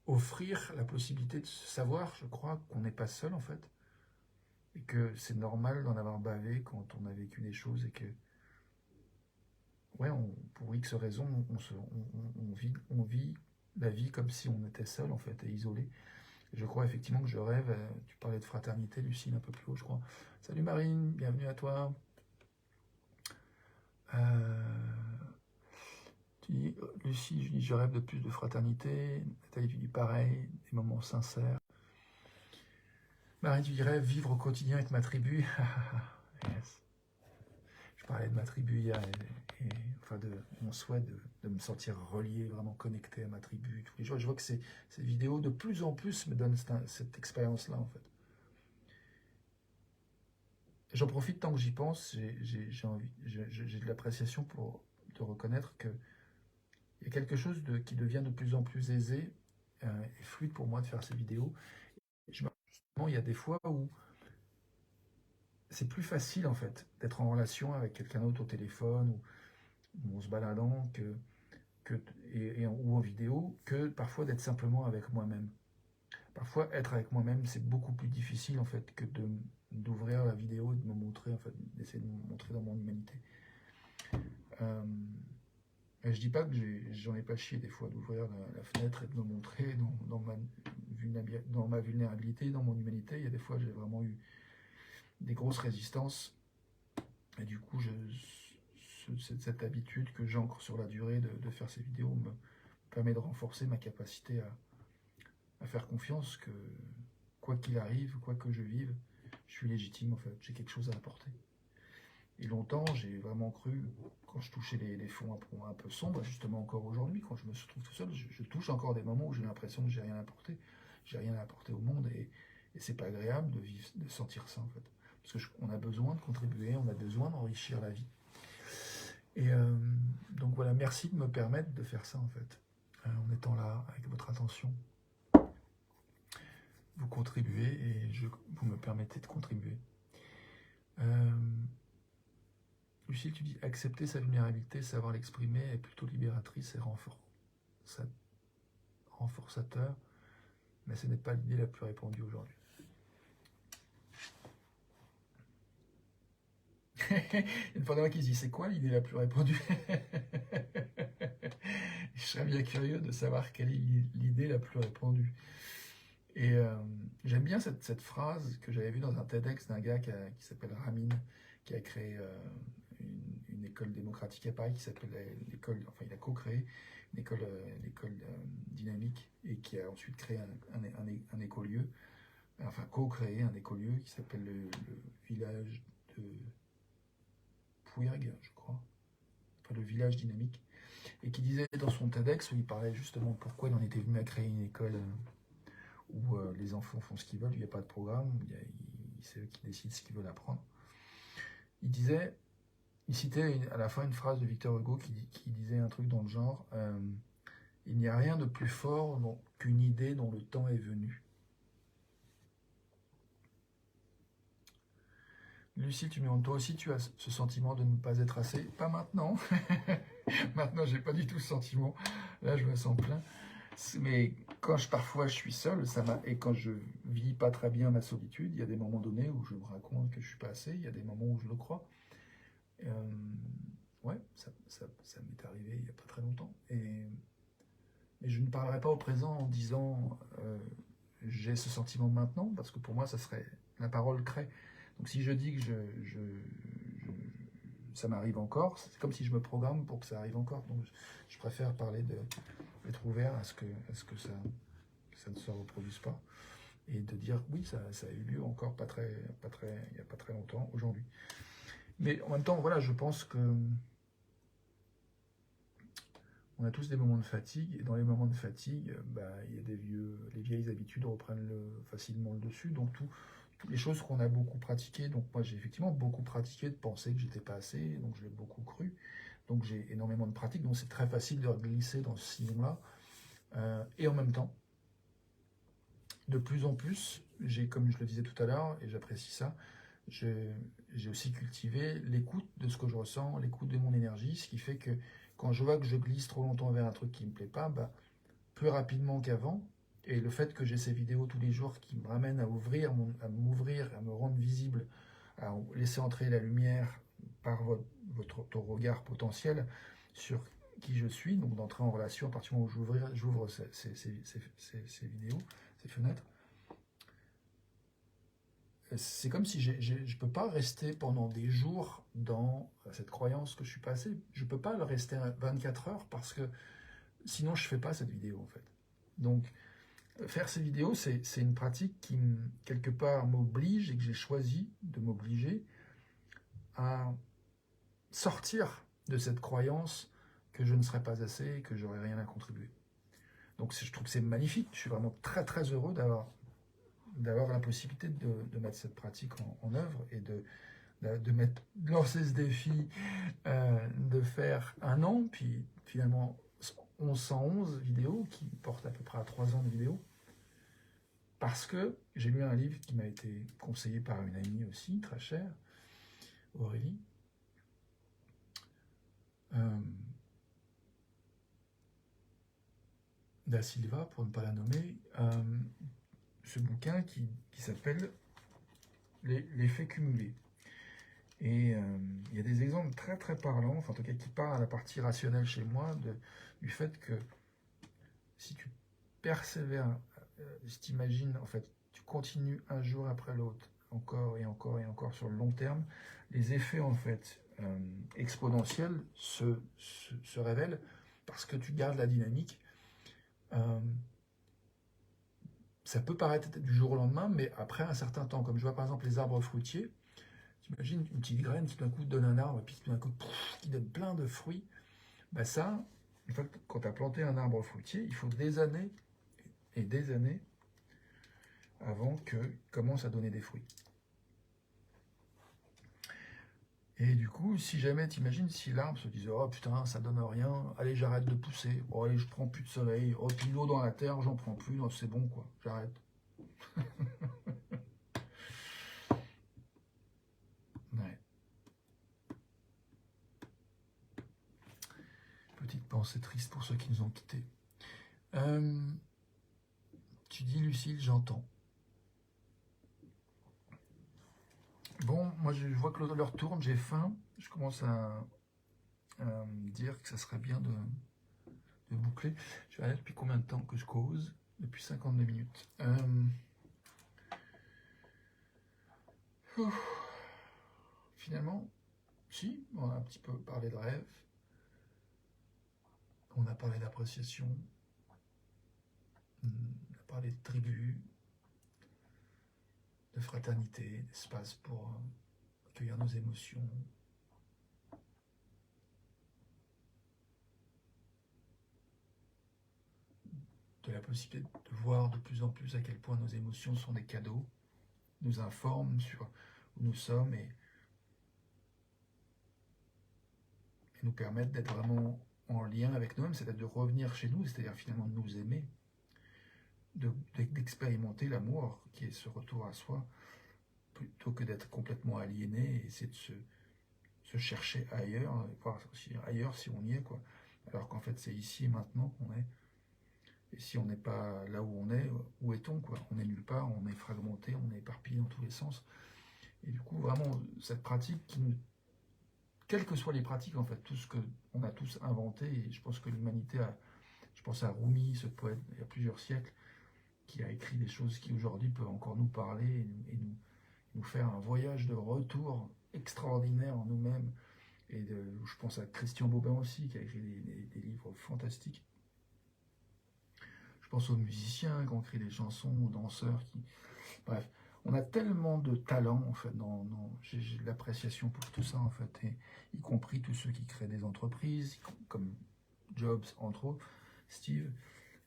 S1: offrir la possibilité de savoir, je crois, qu'on n'est pas seul en fait, et que c'est normal d'en avoir bavé quand on a vécu des choses, et que ouais, pour X raisons, on vit la vie comme si on était seul en fait et isolé. Je crois effectivement que je rêve. Tu parlais de fraternité, Lucille, un peu plus haut, je crois. Salut Marine, bienvenue à toi. Tu dis, Lucie, je dis, je rêve de plus de fraternité. Nathalie, tu dis pareil, des moments sincères. Marine, tu dirais vivre au quotidien avec ma tribu. Yes. Je parlais de ma tribu hier, enfin de mon souhait de me sentir relié, vraiment connecté à ma tribu tous les jours. Et je vois que ces vidéos de plus en plus me donnent cette expérience-là en fait. J'en profite tant que j'y pense, j'ai de l'appréciation de reconnaître qu'il y a quelque chose qui devient de plus en plus aisé et fluide pour moi de faire ces vidéos. Justement, il y a des fois où c'est plus facile en fait d'être en relation avec quelqu'un d'autre au téléphone ou en se baladant ou en vidéo que parfois d'être simplement avec moi-même. Parfois, être avec moi-même, c'est beaucoup plus difficile en fait que d'ouvrir la vidéo et de me montrer, en fait, d'essayer de me montrer dans mon humanité. Je dis pas que j'en ai pas chié des fois d'ouvrir la fenêtre et de me montrer dans ma vulnérabilité, dans mon humanité. Il y a des fois, j'ai vraiment eu des grosses résistances. Et du coup, cette habitude que j'ancre sur la durée de faire ces vidéos me permet de renforcer ma capacité à faire confiance que quoi qu'il arrive, quoi que je vive, je suis légitime en fait, j'ai quelque chose à apporter. Et longtemps, j'ai vraiment cru, quand je touchais les fonds un peu sombres, justement encore aujourd'hui, quand je me trouve tout seul, je touche encore des moments où j'ai l'impression que j'ai rien à apporter. J'ai rien à apporter au monde, et c'est pas agréable de sentir ça en fait. Parce qu'on a besoin de contribuer, on a besoin d'enrichir la vie. Et donc voilà, merci de me permettre de faire ça en fait. En étant là, avec votre attention. Vous contribuez et vous me permettez de contribuer. Lucille, tu dis accepter sa vulnérabilité, savoir l'exprimer est plutôt libératrice et renforçateur, mais ce n'est pas l'idée la plus répandue aujourd'hui. Une fois qui se dit c'est quoi l'idée la plus répandue? Je serais bien curieux de savoir quelle est l'idée la plus répandue. Et j'aime bien cette phrase que j'avais vue dans un TEDx d'un gars qui s'appelle Ramin, qui a créé une école démocratique à Paris qui s'appelle l'école, enfin il a co-créé l'école dynamique, et qui a ensuite créé un écolieu, enfin co-créé un écolieu qui s'appelle le village de Pouirgue, je crois, enfin le village dynamique, et qui disait dans son TEDx, où il parlait justement pourquoi il en était venu à créer une école où les enfants font ce qu'ils veulent, il n'y a pas de programme, c'est eux qui décident ce qu'ils veulent apprendre. Il citait à la fin une phrase de Victor Hugo qui disait un truc dans le genre il n'y a rien de plus fort qu'une idée dont le temps est venu. Lucie, toi aussi, tu as ce sentiment de ne pas être assez? Pas maintenant. Maintenant, j'ai pas du tout ce sentiment. Là, je me sens plein. Mais parfois je suis seul, et quand je vis pas très bien ma solitude, il y a des moments donnés où je me raconte que je suis pas assez, il y a des moments où je le crois. Ouais, ça m'est arrivé il n'y a pas très longtemps. Mais je ne parlerai pas au présent en disant j'ai ce sentiment maintenant, parce que pour moi, ça serait la parole crée. Donc si je dis que ça m'arrive encore. C'est comme si je me programme pour que ça arrive encore. Donc je préfère parler d'être ouvert à ce que ça ne se reproduise pas. Et de dire, oui, ça a eu lieu encore il n'y a pas très longtemps, aujourd'hui. Mais en même temps, voilà, je pense que on a tous des moments de fatigue, et dans les moments de fatigue, il y a les vieilles habitudes reprennent facilement le dessus, donc toutes les choses qu'on a beaucoup pratiquées, donc moi j'ai effectivement beaucoup pratiqué de penser que j'étais pas assez, donc je l'ai beaucoup cru, donc j'ai énormément de pratique, donc c'est très facile de glisser dans ce sillon-là, et en même temps, de plus en plus, comme je le disais tout à l'heure, et j'apprécie ça, j'ai aussi cultivé l'écoute de ce que je ressens, l'écoute de mon énergie, ce qui fait que quand je vois que je glisse trop longtemps vers un truc qui ne me plaît pas, plus rapidement qu'avant, et le fait que j'ai ces vidéos tous les jours qui me ramènent à m'ouvrir, à me rendre visible, à laisser entrer la lumière par ton regard potentiel sur qui je suis, donc d'entrer en relation à partir du moment où j'ouvre ces vidéos, ces fenêtres, c'est comme si je ne peux pas rester pendant des jours dans cette croyance que je suis pas assez. Je ne peux pas le rester 24 heures parce que sinon je ne fais pas cette vidéo en fait. Donc faire ces vidéos, c'est une pratique qui quelque part m'oblige et que j'ai choisi de m'obliger à sortir de cette croyance que je ne serais pas assez, que j'aurais rien à contribuer. Donc je trouve que c'est magnifique. Je suis vraiment très très heureux d'avoir la possibilité de mettre cette pratique en œuvre et de lancer ce défi, de faire 1 an, puis finalement 1111 vidéos, qui portent à peu près à 3 ans de vidéos, parce que j'ai lu un livre qui m'a été conseillé par une amie aussi, très chère, Aurélie, Da Silva, pour ne pas la nommer, ce bouquin qui s'appelle L'effet cumulé. Et il y a des exemples très très parlants, enfin en tout cas qui parlent à la partie rationnelle chez moi, du fait que si tu persévères, si tu imagines, en fait, tu continues un jour après l'autre, encore et encore et encore sur le long terme, les effets en fait exponentiels se révèlent parce que tu gardes la dynamique. Ça peut paraître du jour au lendemain, mais après un certain temps, comme je vois par exemple les arbres fruitiers, t'imagines une petite graine qui d'un coup donne un arbre, et puis d'un coup qui donne plein de fruits. Ça, une fois que quand tu as planté un arbre fruitier, il faut des années et des années avant qu'il commence à donner des fruits. Et du coup, si jamais t'imagines si l'arbre se disait oh putain ça donne rien, allez j'arrête de pousser, oh allez je prends plus de soleil, oh puis l'eau dans la terre j'en prends plus, oh, c'est bon quoi, j'arrête. Ouais. Petite pensée triste pour ceux qui nous ont quittés. Tu dis Lucille, j'entends. Bon, moi je vois que l'heure tourne, j'ai faim, je commence à me dire que ça serait bien de boucler. Je vais aller depuis combien de temps que je cause? Depuis 52 minutes. Finalement, si, on a un petit peu parlé de rêve, on a parlé d'appréciation, on a parlé de tribu, de fraternité, d'espace pour accueillir nos émotions. De la possibilité de voir de plus en plus à quel point nos émotions sont des cadeaux, nous informent sur où nous sommes et nous permettent d'être vraiment en lien avec nous-mêmes, c'est-à-dire de revenir chez nous, c'est-à-dire finalement de nous aimer, d'expérimenter l'amour qui est ce retour à soi, plutôt que d'être complètement aliéné et essayer de se chercher ailleurs, voir ailleurs si on y est, quoi. Alors qu'en fait c'est ici et maintenant qu'on est. Et si on n'est pas là où on est, où est-on, quoi? On est nulle part, on est fragmenté, on est éparpillé dans tous les sens. Et du coup, vraiment, cette pratique qui nous... Quelles que soient les pratiques, en fait, tout ce qu'on a tous inventé, et je pense que l'humanité a... Je pense à Rumi, ce poète, il y a plusieurs siècles, qui a écrit des choses qui aujourd'hui peuvent encore nous parler et nous faire un voyage de retour extraordinaire en nous-mêmes je pense à Christian Bobin aussi, qui a écrit des livres fantastiques. Je pense aux musiciens qui ont écrit des chansons, aux danseurs qui... Bref, on a tellement de talent, en fait, j'ai de l'appréciation pour tout ça, en fait, et y compris tous ceux qui créent des entreprises, comme Jobs, entre autres, Steve,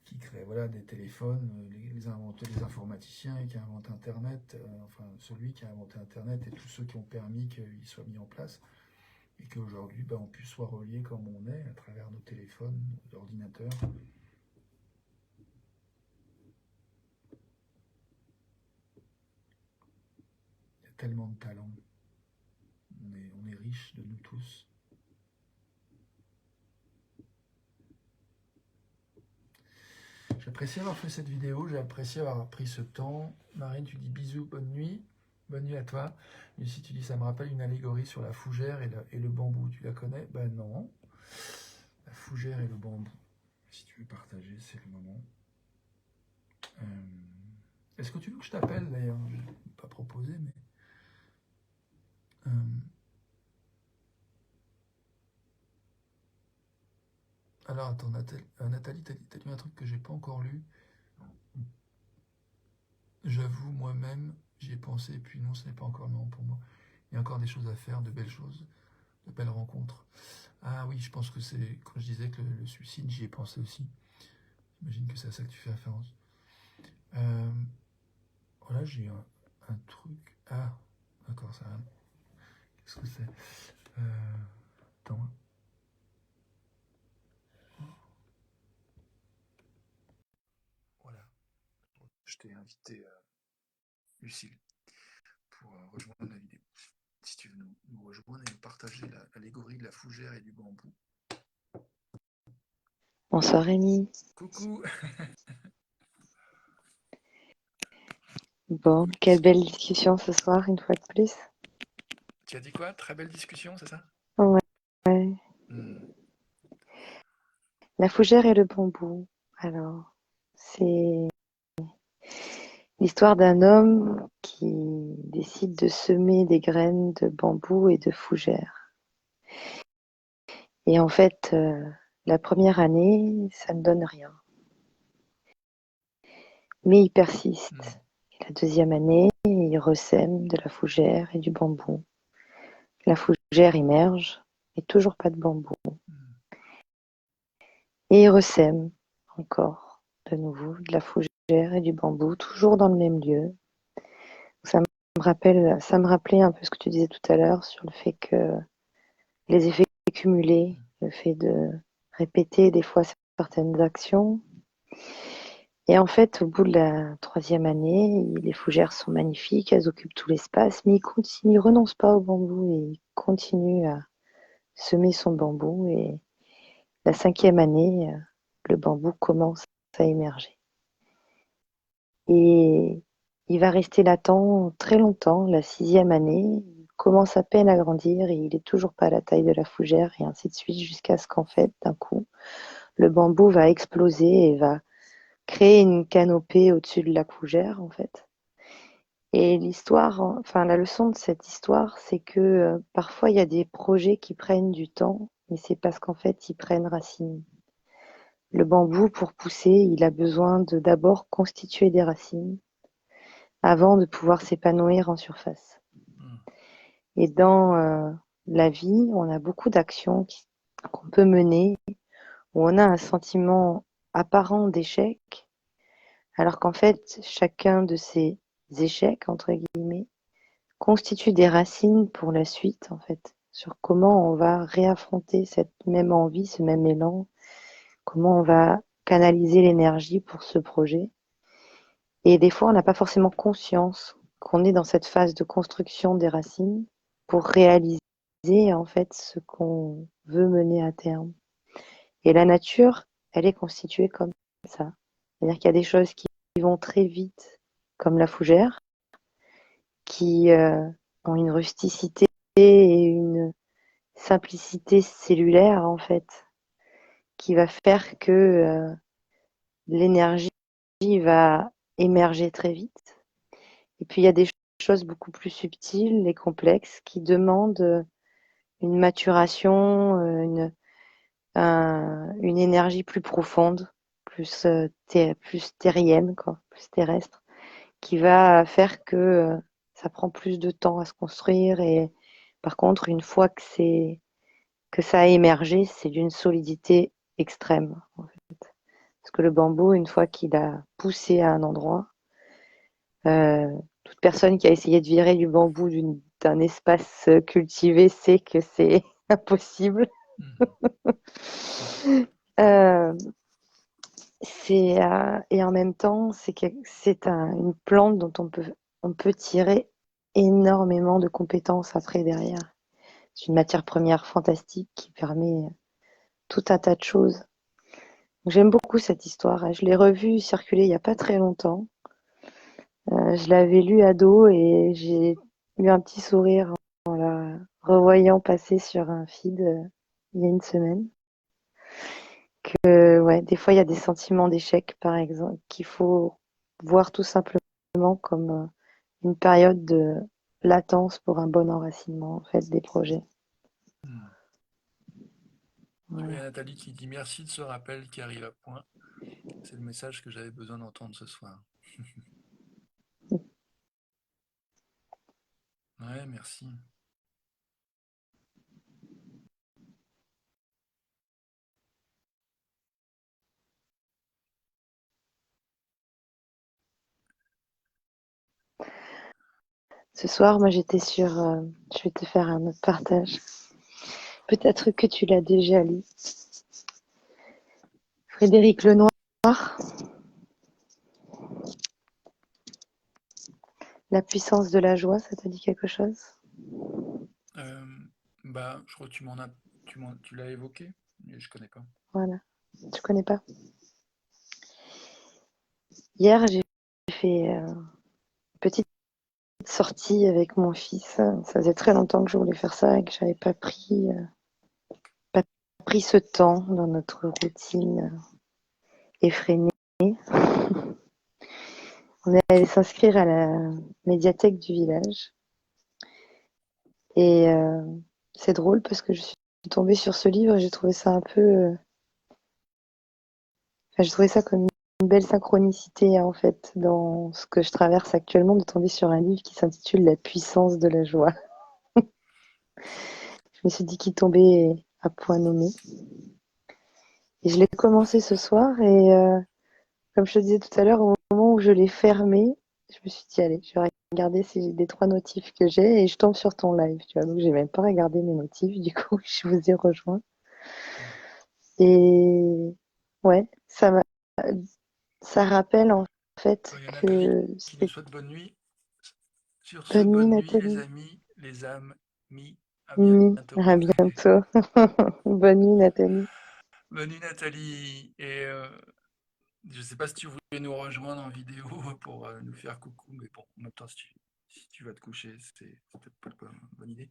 S1: qui crée voilà, des téléphones, les informaticiens qui a inventé Internet, enfin celui qui a inventé Internet et tous ceux qui ont permis qu'il soit mis en place et qu'aujourd'hui ben, on puisse soit relier comme on est à travers nos téléphones, nos ordinateurs. Il y a tellement de talent. On est riche de nous tous. J'apprécie avoir fait cette vidéo, j'ai apprécié avoir pris ce temps. Marine, tu dis bisous, bonne nuit. Bonne nuit à toi. Lucie, tu dis ça me rappelle une allégorie sur la fougère et le bambou. Tu la connais? Ben non. La fougère et le bambou. Si tu veux partager, c'est le moment. Est-ce que tu veux que je t'appelle d'ailleurs? Je ne l'ai pas proposé, mais. Alors attends, Nathalie, t'as lu un truc que j'ai pas encore lu. J'avoue, moi-même, j'y ai pensé, et puis non, ce n'est pas encore le moment pour moi. Il y a encore des choses à faire, de belles choses, de belles rencontres. Ah oui, je pense que c'est quand je disais que le suicide, j'y ai pensé aussi. J'imagine que c'est à ça que tu fais référence. Voilà, j'ai un truc. Ah, d'accord, ça. Qu'est-ce que c'est? Attends. Voilà. Je t'ai invité, Lucille, pour rejoindre la vidéo. Si tu veux nous rejoindre et nous partager l'allégorie de la fougère et du bambou.
S2: Bonsoir Rémi.
S1: Coucou.
S2: Bon, quelle belle discussion ce soir, une fois de plus.
S1: Tu as dit quoi? Très belle discussion, c'est ça?
S2: Ouais. La fougère et le bambou. Alors, c'est l'histoire d'un homme qui décide de semer des graines de bambou et de fougère. Et en fait, la première année, ça ne donne rien. Mais il persiste. Et la deuxième année, il ressème de la fougère et du bambou. La fougère émerge et toujours pas de bambou. Et il ressème encore de nouveau de la fougère et du bambou, toujours dans le même lieu. Ça me rappelait un peu ce que tu disais tout à l'heure sur le fait que les effets cumulés, le fait de répéter des fois certaines actions. Et en fait, au bout de la troisième année, les fougères sont magnifiques, elles occupent tout l'espace, mais il ne renonce pas au bambou et il continue à semer son bambou. Et la cinquième année, le bambou commence à émerger. Et il va rester latent très longtemps. La sixième année, il commence à peine à grandir et il n'est toujours pas à la taille de la fougère et ainsi de suite jusqu'à ce qu'en fait, d'un coup, le bambou va exploser et va créer une canopée au-dessus de la fougère en fait. Et l'histoire, enfin la leçon de cette histoire, c'est que parfois il y a des projets qui prennent du temps, mais c'est parce qu'en fait ils prennent racine. Le bambou, pour pousser, il a besoin de d'abord constituer des racines avant de pouvoir s'épanouir en surface. Et dans la vie, on a beaucoup d'actions qu'on peut mener où on a un sentiment apparent d'échec, alors qu'en fait, chacun de ces échecs, entre guillemets, constitue des racines pour la suite, en fait, sur comment on va réaffronter cette même envie, ce même élan, comment on va canaliser l'énergie pour ce projet. Et des fois, on n'a pas forcément conscience qu'on est dans cette phase de construction des racines pour réaliser en fait ce qu'on veut mener à terme. Et la nature, elle est constituée comme ça. C'est-à-dire qu'il y a des choses qui vont très vite, comme la fougère, qui ont une rusticité et une simplicité cellulaire en fait, qui va faire que l'énergie va émerger très vite. Et puis il y a des choses beaucoup plus subtiles et complexes qui demandent une maturation, une énergie plus profonde, plus terrienne, quoi, plus terrestre, qui va faire que ça prend plus de temps à se construire. Et par contre, une fois que ça a émergé, c'est d'une solidité extrême, en fait. Parce que le bambou, une fois qu'il a poussé à un endroit, euh, toute personne qui a essayé de virer du bambou d'un espace cultivé sait que c'est impossible. Euh, et en même temps, une plante dont on peut tirer énormément de compétences après derrière. C'est une matière première fantastique qui permet tout un tas de choses. J'aime beaucoup cette histoire. Je l'ai revue circuler il n'y a pas très longtemps. Je l'avais lue ado et j'ai eu un petit sourire en la revoyant passer sur un feed il y a une semaine. Ouais, des fois, il y a des sentiments d'échec, par exemple, qu'il faut voir tout simplement comme une période de latence pour un bon enracinement, en fait, des projets.
S1: Hmm. Il y a
S2: Voilà.
S1: Nathalie qui dit merci de ce rappel qui arrive à point. C'est le message que j'avais besoin d'entendre ce soir. Ouais, merci.
S2: Ce soir, moi, j'étais sur. Je vais te faire un autre partage. Peut-être que tu l'as déjà lu. Frédéric Lenoir, La puissance de la joie, ça te dit quelque chose?
S1: Euh, Bah, je crois que tu l'as évoqué, mais je connais pas.
S2: Voilà. Tu connais pas? Hier, j'ai fait une petite sortie avec mon fils. Ça faisait très longtemps que je voulais faire ça et que j'avais pas pris ce temps dans notre routine effrénée. On est allé s'inscrire à la médiathèque du village. Et c'est drôle parce que je suis tombée sur ce livre et j'ai trouvé ça un peu. Enfin, j'ai trouvé ça comme une belle synchronicité, en fait, dans ce que je traverse actuellement, de tomber sur un livre qui s'intitule La puissance de la joie. Je me suis dit qu'il tombait à point nommé. Et je l'ai commencé ce soir et comme je te disais tout à l'heure, au moment où je l'ai fermé, je me suis dit, allez, je vais regarder si j'ai des 3 notifs que j'ai et je tombe sur ton live, tu vois. Donc, j'ai même pas regardé mes notifs, du coup, je vous ai rejoint. Et ouais, ça rappelle en fait
S1: Il y a Nathalie
S2: que
S1: qui nous
S2: c'est
S1: souhaite bonne nuit. Sur ce,
S2: bonne nuit,
S1: bonne nuit les
S2: Nathalie.
S1: amis, les âmes, mis. À bientôt.
S2: À bientôt. Bonne nuit, Nathalie.
S1: Bonne nuit Nathalie. Et je ne sais pas si tu voulais nous rejoindre en vidéo pour nous faire coucou, mais bon, en même temps, si tu vas te coucher, c'est peut-être pas une bonne idée.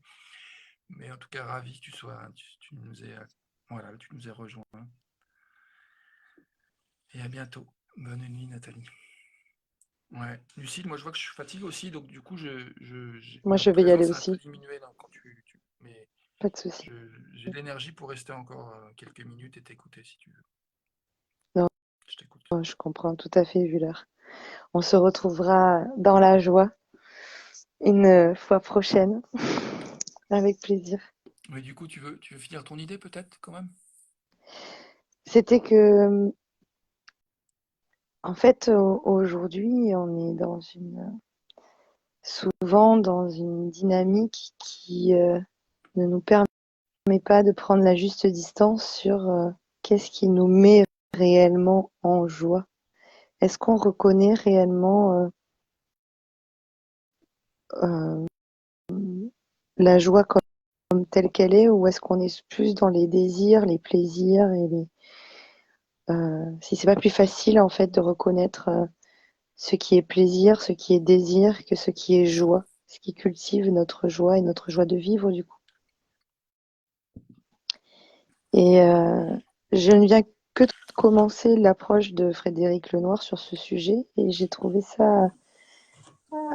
S1: Mais en tout cas, ravi que tu nous aies, voilà, tu nous aies rejoints. Et à bientôt. Bonne nuit Nathalie. Ouais. Lucille, moi je vois que je suis fatigué aussi, donc du coup,
S2: Moi,
S1: ma
S2: je vais y aller
S1: présence a un peu
S2: aussi.
S1: diminué là, mais
S2: Pas de souci.
S1: j'ai l'énergie pour rester encore quelques minutes et t'écouter si tu veux.
S2: Non,
S1: Je t'écoute.
S2: je comprends tout à fait, vu l'heure. On se retrouvera dans la joie une fois prochaine, avec plaisir.
S1: Mais du coup, tu veux finir ton idée peut-être quand même.
S2: C'était que, en fait, aujourd'hui, on est souvent dans une dynamique qui ne nous permet pas de prendre la juste distance sur qu'est-ce qui nous met réellement en joie. Est-ce qu'on reconnaît réellement euh, la joie comme telle qu'elle est, ou est-ce qu'on est plus dans les désirs, les plaisirs et si c'est pas plus facile en fait de reconnaître ce qui est plaisir, ce qui est désir, que ce qui est joie, ce qui cultive notre joie et notre joie de vivre du coup. Et je ne viens que de commencer l'approche de Frédéric Lenoir sur ce sujet et j'ai trouvé ça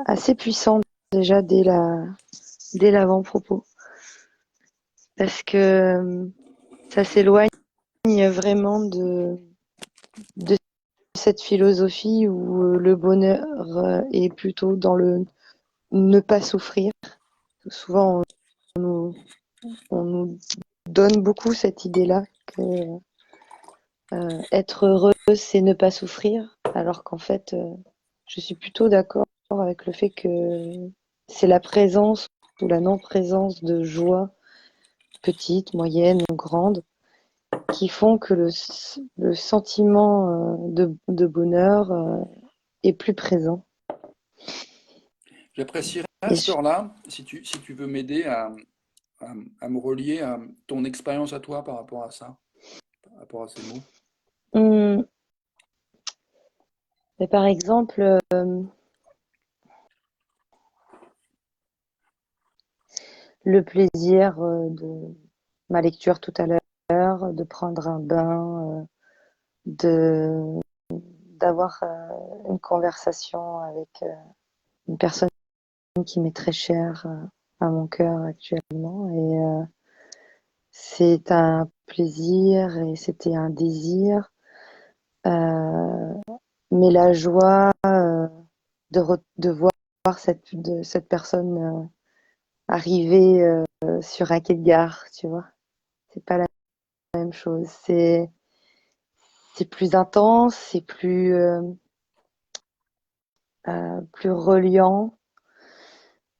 S2: assez puissant déjà dès l'avant-propos. parce que ça s'éloigne vraiment de cette philosophie où le bonheur est plutôt dans le ne pas souffrir. Souvent, on nous donne beaucoup cette idée-là que être heureux, c'est ne pas souffrir, alors qu'en fait, je suis plutôt d'accord avec le fait que c'est la présence ou la non-présence de joie, petite, moyenne ou grande, qui font que le sentiment de bonheur est plus présent.
S1: J'apprécierais à
S2: Et
S1: cette heure-là, si tu veux m'aider à me relier à ton expérience à toi par rapport à ça, par rapport à ces mots.
S2: hum, mais par exemple, le plaisir de ma lecture tout à l'heure, de prendre un bain, de d'avoir une conversation avec une personne qui m'est très chère à mon cœur actuellement. Et c'est un plaisir et c'était un désir. Euh, mais la joie de voir cette personne arriver sur un quai de gare, tu vois, c'est pas la même chose. C'est plus intense, c'est plus reliant.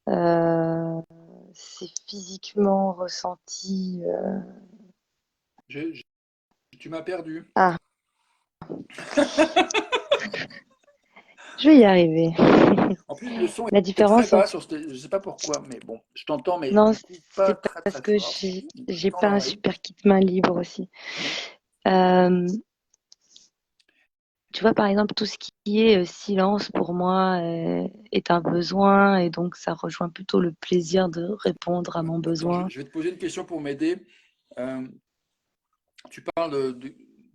S2: Euh, c'est physiquement ressenti.
S1: Je- je- Tu m'as perdu.
S2: Ah, je vais y arriver.
S1: En plus, le son
S2: La
S1: est très
S2: différence
S1: bas
S2: entre...
S1: sur je sais pas pourquoi, mais bon, je t'entends, mais
S2: Non,
S1: du coup, pas
S2: c'est
S1: très
S2: parce
S1: très
S2: que
S1: fort.
S2: j'ai
S1: Dans
S2: pas un
S1: l'oreille.
S2: super kit main libre aussi. Euh, Tu vois, par exemple, tout ce qui est silence pour moi est un besoin et donc ça rejoint plutôt le plaisir de répondre à
S1: Ouais.
S2: mon
S1: Attends,
S2: besoin.
S1: je vais te poser une question pour m'aider. Euh, Tu parles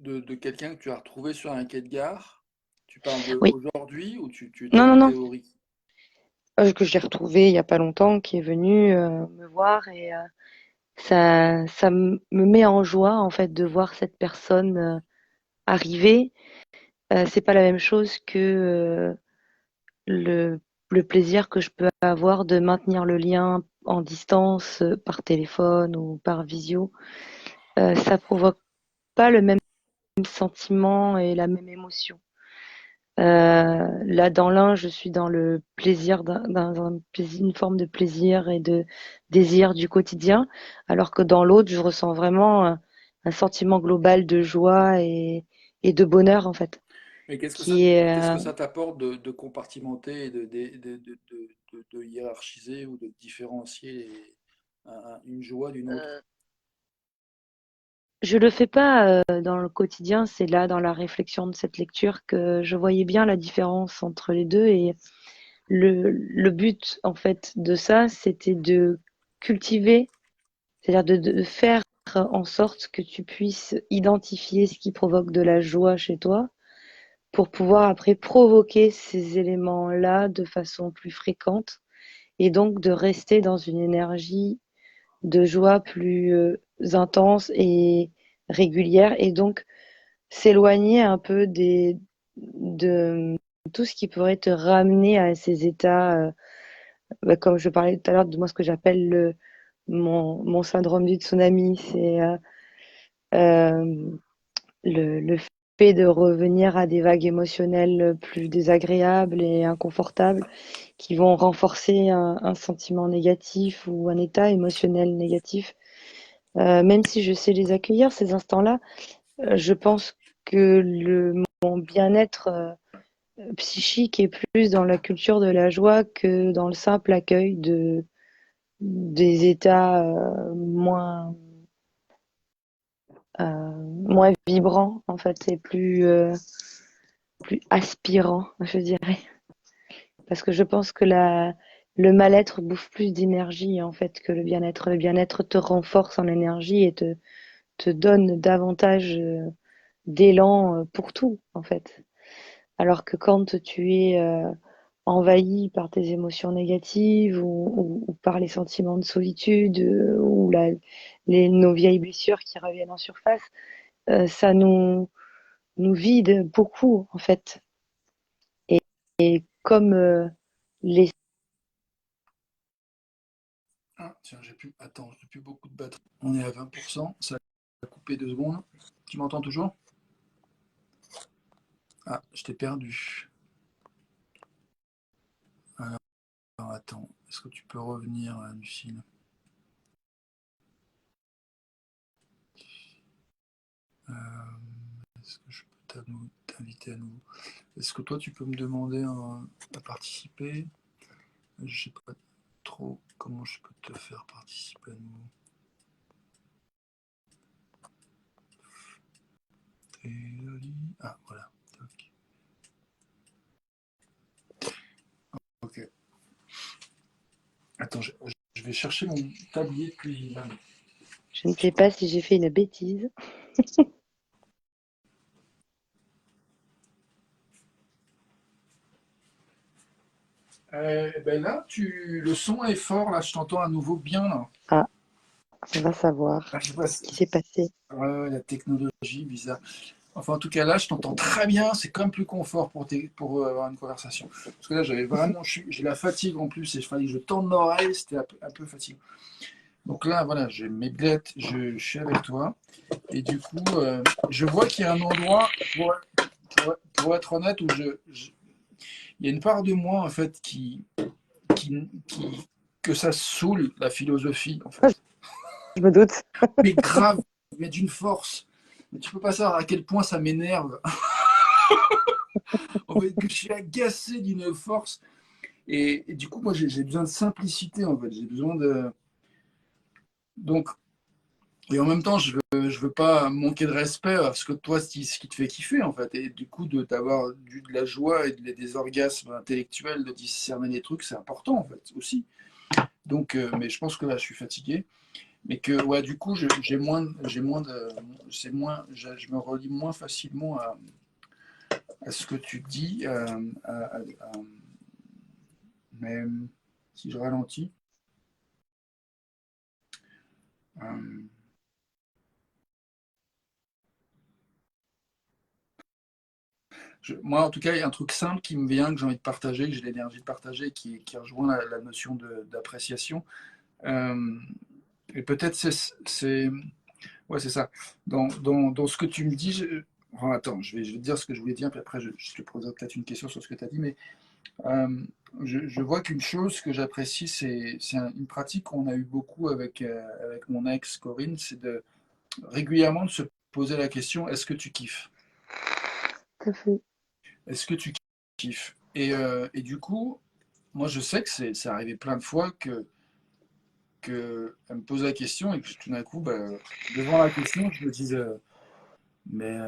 S1: de quelqu'un que tu as retrouvé sur un quai de gare. Tu parles de
S2: Oui,
S1: aujourd'hui ou tu étais
S2: non, non,
S1: en
S2: non,
S1: théorie?
S2: que j'ai retrouvé il y a pas longtemps, qui est venu me voir et ça me met en joie en fait de voir cette personne arriver. C'est pas la même chose que le, le plaisir que je peux avoir de maintenir le lien en distance par téléphone ou par visio. Ça provoque pas le même sentiment et la même émotion. Là, dans l'un, je suis dans le plaisir, une forme de plaisir et de désir du quotidien, alors que dans l'autre, je ressens vraiment un sentiment global de joie et de bonheur, en fait,
S1: Mais
S2: qui est,
S1: qu'est-ce que ça t'apporte de compartimenter et de hiérarchiser ou de différencier une joie d'une autre?
S2: je le fais pas dans le quotidien, c'est là, dans la réflexion de cette lecture, que je voyais bien la différence entre les deux et le but, en fait, de ça, c'était de cultiver. C'est-à-dire de faire en sorte que tu puisses identifier ce qui provoque de la joie chez toi pour pouvoir après provoquer ces éléments-là de façon plus fréquente et donc de rester dans une énergie de joie plus intense et régulière et donc s'éloigner un peu de tout ce qui pourrait te ramener à ces états, comme je parlais tout à l'heure de moi, ce que j'appelle mon syndrome du tsunami, c'est euh, le fait de revenir à des vagues émotionnelles plus désagréables et inconfortables qui vont renforcer un sentiment négatif ou un état émotionnel négatif. Même si je sais les accueillir, ces instants-là, je pense que mon bien-être psychique est plus dans la culture de la joie que dans le simple accueil des états moins vibrants, en fait, c'est plus aspirant, je dirais. Parce que je pense que le mal-être bouffe plus d'énergie, en fait, que le bien-être. Le bien-être te renforce en énergie et te donne davantage d'élan pour tout, en fait. Alors que quand tu es envahi par tes émotions négatives ou par les sentiments de solitude ou nos vieilles blessures qui reviennent en surface, ça nous vide beaucoup en fait. Et comme les...
S1: Ah, tiens, attends, j'ai plus beaucoup de batterie. On est à 20%, ça a coupé 2 secondes. Tu m'entends toujours? Ah, je t'ai perdu. Alors, attends, est-ce que tu peux revenir, Lucille? Est-ce que je peux t'inviter à nouveau? Est-ce que toi, tu peux me demander à participer? Je sais pas trop comment je peux te faire participer à nouveau. Ah, voilà. Ok. Attends, je vais chercher mon tablier de cuisine.
S2: Je ne sais pas si j'ai fait une bêtise.
S1: Ben là, le son est fort, là, je t'entends à nouveau bien. Là.
S2: Ah, on va savoir
S1: Ah, je sais pas
S2: ce qui s'est passé.
S1: ouais, la technologie, bizarre. Enfin, en tout cas, là, je t'entends très bien. C'est quand même plus confort pour avoir une conversation. Parce que là, j'avais vraiment, j'ai la fatigue en plus et il fallait que je tende l'oreille. C'était un peu fatigant. Donc là, voilà, j'ai mes billettes, je suis avec toi. Et du coup, je vois qu'il y a un endroit, pour être honnête, où il y a une part de moi, en fait, que ça saoule, la philosophie, en fait.
S2: Je me doute.
S1: Mais grave, mais d'une force. Mais tu peux pas savoir à quel point ça m'énerve. En fait, que je suis agacé d'une force. Et du coup, moi, j'ai besoin de simplicité, en fait. J'ai besoin de. Donc, et en même temps, je veux pas manquer de respect à ce que toi, ce qui te fait kiffer, en fait. Et du coup, d'avoir de la joie et des orgasmes intellectuels, de discerner les trucs, c'est important, en fait, aussi. Donc, mais je pense que là, je suis fatigué. Mais que, ouais, du coup, j'ai moins de. C'est moins, je me relie moins facilement à ce que tu dis. Mais si je ralentis. euh, Moi, en tout cas, il y a un truc simple qui me vient, que j'ai envie de partager, que j'ai l'énergie de partager, qui rejoint la notion d'appréciation. Euh, et peut-être ouais, c'est ça. Dans ce que tu me dis, oh, attends, je vais te dire ce que je voulais dire, puis après, je te poserai peut-être une question sur ce que tu as dit, mais euh, je vois qu'une chose que j'apprécie, c'est une pratique qu'on a eu beaucoup avec mon ex Corinne, c'est de régulièrement de se poser la question, est-ce que tu kiffes?
S2: Tout à fait.
S1: Est-ce que tu kiffes? Et du coup, moi, je sais que c'est arrivé plein de fois elle me pose la question et que tout d'un coup, bah, devant la question, je me dise, mais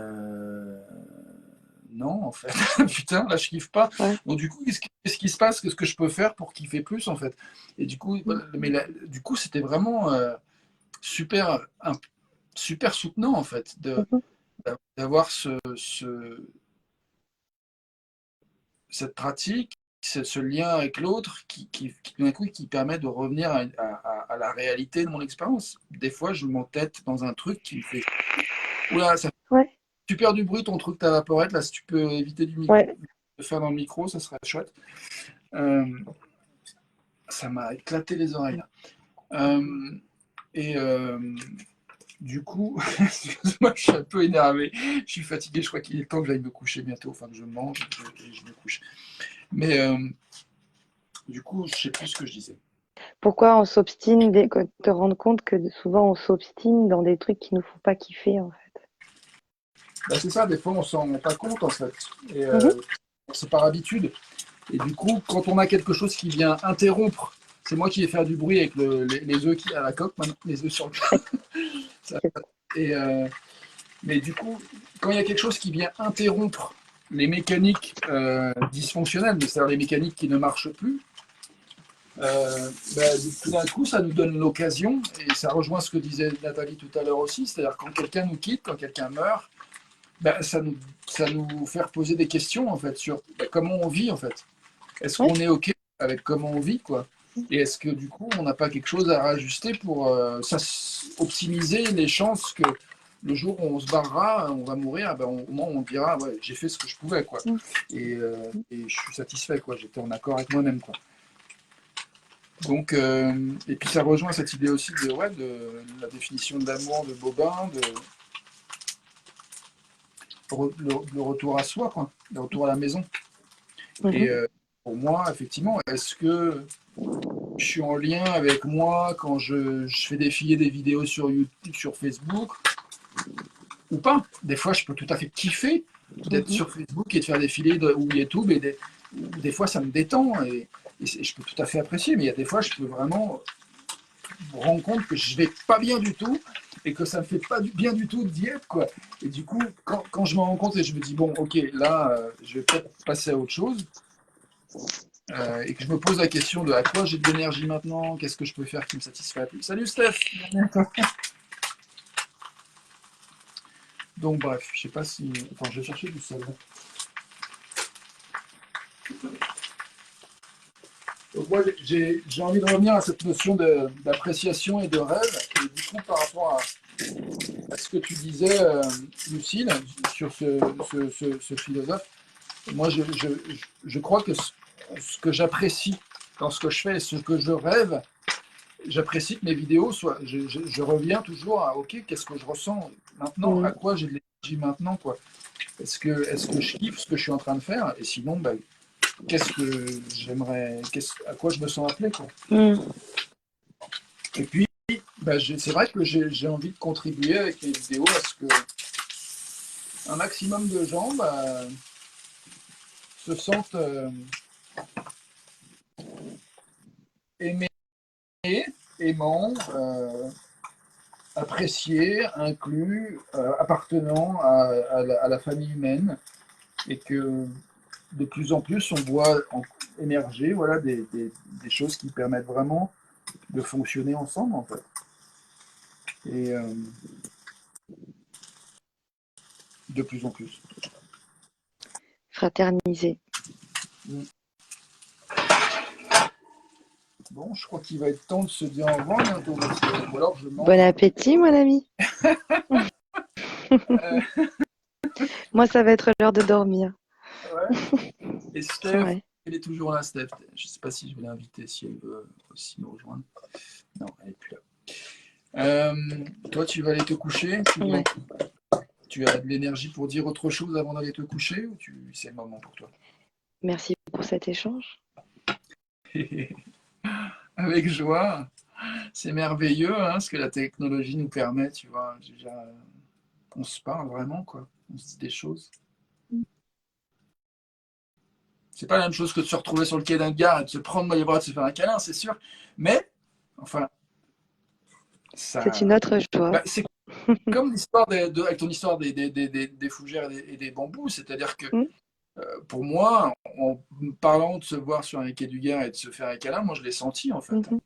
S1: non, en fait, putain, là, je kiffe pas.
S2: Ouais.
S1: Donc, du coup, qu'est-ce qui se passe? Qu'est-ce que je peux faire pour kiffer plus, en fait? Et du coup, voilà, mais du coup, c'était vraiment super, super soutenant, en fait,
S2: Mhm.
S1: d'avoir cette pratique, ce lien avec l'autre d'un coup, qui permet de revenir à la réalité de mon expérience. Des fois, je m'entête dans un truc qui me fait oula, ça fait
S2: Ouais.
S1: super du bruit ton truc ta vaporette. Là, si tu peux éviter
S2: Ouais.
S1: de faire dans le micro, ça serait chouette. Euh, Ça m'a éclaté les oreilles là. Et du coup, excuse-moi, je suis un peu énervé. Je suis fatigué. Je crois qu'il est temps que j'aille me coucher bientôt. Enfin, que je mange et je me couche. Mais du coup, je sais plus ce que je disais.
S2: Pourquoi on s'obstine, te rendre compte que souvent on s'obstine dans des trucs qui nous font pas kiffer en fait.
S1: Bah, c'est ça, des fois on s'en rend pas compte en fait. Et
S2: Mhm.
S1: c'est par habitude. Et du coup, quand on a quelque chose qui vient interrompre, c'est moi qui vais faire du bruit avec les œufs à la coque maintenant, les œufs sur le ça, et, mais du coup, quand il y a quelque chose qui vient interrompre les mécaniques dysfonctionnelles, c'est-à-dire les mécaniques qui ne marchent plus, bah, tout d'un coup, ça nous donne l'occasion, et ça rejoint ce que disait Nathalie tout à l'heure aussi, c'est-à-dire quand quelqu'un nous quitte, quand quelqu'un meurt, bah, ça nous fait poser des questions en fait sur bah, comment on vit en fait. est-ce
S2: Ouais.
S1: qu'on est OK avec comment on vit, quoi? Et est-ce que du coup, on n'a pas quelque chose à rajuster pour optimiser les chances que le jour où on se barrera, on va mourir, ben, au moins on dira, ouais, j'ai fait ce que je pouvais, quoi.
S2: Mm.
S1: Et je suis satisfait, quoi. J'étais en accord avec moi-même, quoi. Donc, et puis ça rejoint cette idée aussi de, ouais, de la définition de l'amour de Bobin, le retour à soi, quoi, le retour à la maison. Et
S2: Mhm.
S1: pour moi, effectivement, est-ce que je suis en lien avec moi quand je fais défiler des vidéos sur YouTube, sur Facebook, ou pas? Des fois, je peux tout à fait kiffer d'être
S2: Mhm.
S1: sur Facebook et de faire défiler ou YouTube, ou des fois, ça me détend et je peux tout à fait apprécier, mais il y a des fois, je peux vraiment me rendre compte que je vais pas bien du tout et que ça me fait pas bien du tout d'y être, quoi. Et du coup, quand je me rends compte et je me dis, bon, ok, là, je vais peut-être passer à autre chose, et que je me pose la question de à quoi j'ai de l'énergie maintenant, qu'est-ce que je peux faire qui me satisfait plus. Salut Steph. Donc bref, je sais pas si. Attends, je vais chercher du sel. Donc moi j'ai envie de revenir à cette notion d'appréciation et de rêve. Et du coup, par rapport à ce que tu disais, Lucille, sur ce philosophe, moi je crois que ce que j'apprécie dans ce que je fais et ce que je rêve, j'apprécie que mes vidéos soient. Je reviens toujours à OK, qu'est-ce que je ressens maintenant, à
S2: Mm.
S1: quoi j'ai de l'énergie maintenant, quoi. Est-ce que je kiffe ce que je suis en train de faire? Et sinon, bah, qu'est-ce que j'aimerais, à quoi je me sens appelé, quoi.
S2: Mm.
S1: Et puis, bah, c'est vrai que j'ai envie de contribuer avec mes vidéos à ce que un maximum de gens bah, se sentent aimés, aimants, appréciés, inclus, appartenant à la famille humaine, et que de plus en plus on voit émerger voilà, des choses qui permettent vraiment de fonctionner ensemble, en fait. Et de plus en plus.
S2: Fraterniser.
S1: Mm. Bon, je crois qu'il va être temps de se dire au revoir bientôt, ou alors je
S2: Bon
S1: mange.
S2: appétit, mon ami.
S1: Euh,
S2: Moi, ça va être l'heure de dormir.
S1: ouais. Et Steph,
S2: Ouais.
S1: elle est toujours là, Steph. Je ne sais pas si je vais l'inviter, si elle veut aussi me rejoindre. Non, elle n'est plus là. Toi, tu vas aller te coucher.
S2: Ouais.
S1: Tu as de l'énergie pour dire autre chose avant d'aller te coucher, ou c'est le moment pour toi?
S2: Merci pour cet échange.
S1: Avec joie. C'est merveilleux, hein, ce que la technologie nous permet, tu vois. Déjà, on se parle vraiment, quoi. On se dit des choses. C'est pas la même chose que de se retrouver sur le quai d'un gars et de se prendre dans les bras, de se faire un câlin, c'est sûr. Mais, enfin,
S2: C'est une
S1: ça.
S2: autre joie.
S1: Bah, c'est comme l'histoire avec ton histoire des fougères et des bambous. C'est-à-dire que
S2: Mm.
S1: pour moi, en parlant de se voir sur un quai du Gard et de se faire un câlin, moi je l'ai senti en fait.
S2: Mhm.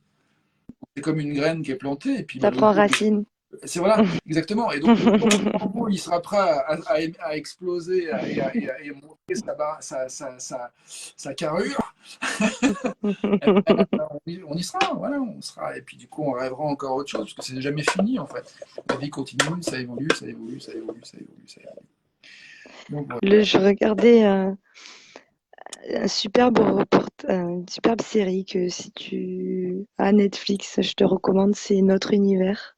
S1: C'est comme une graine qui est plantée et puis bah,
S2: Ça
S1: le
S2: prend
S1: jour où
S2: racine.
S1: c'est voilà, exactement. Et donc, le jour où le bambou il sera prêt à exploser et à montrer sa carrure, eh ben, on y sera, voilà, on sera. Et puis du coup, on rêvera encore autre chose, parce que c'est jamais fini en fait. La vie continue, ça évolue, ça évolue, ça évolue, ça évolue, ça évolue. Donc voilà.
S2: Je regardais un superbe une superbe série que si tu as Netflix, je te recommande, c'est Notre Univers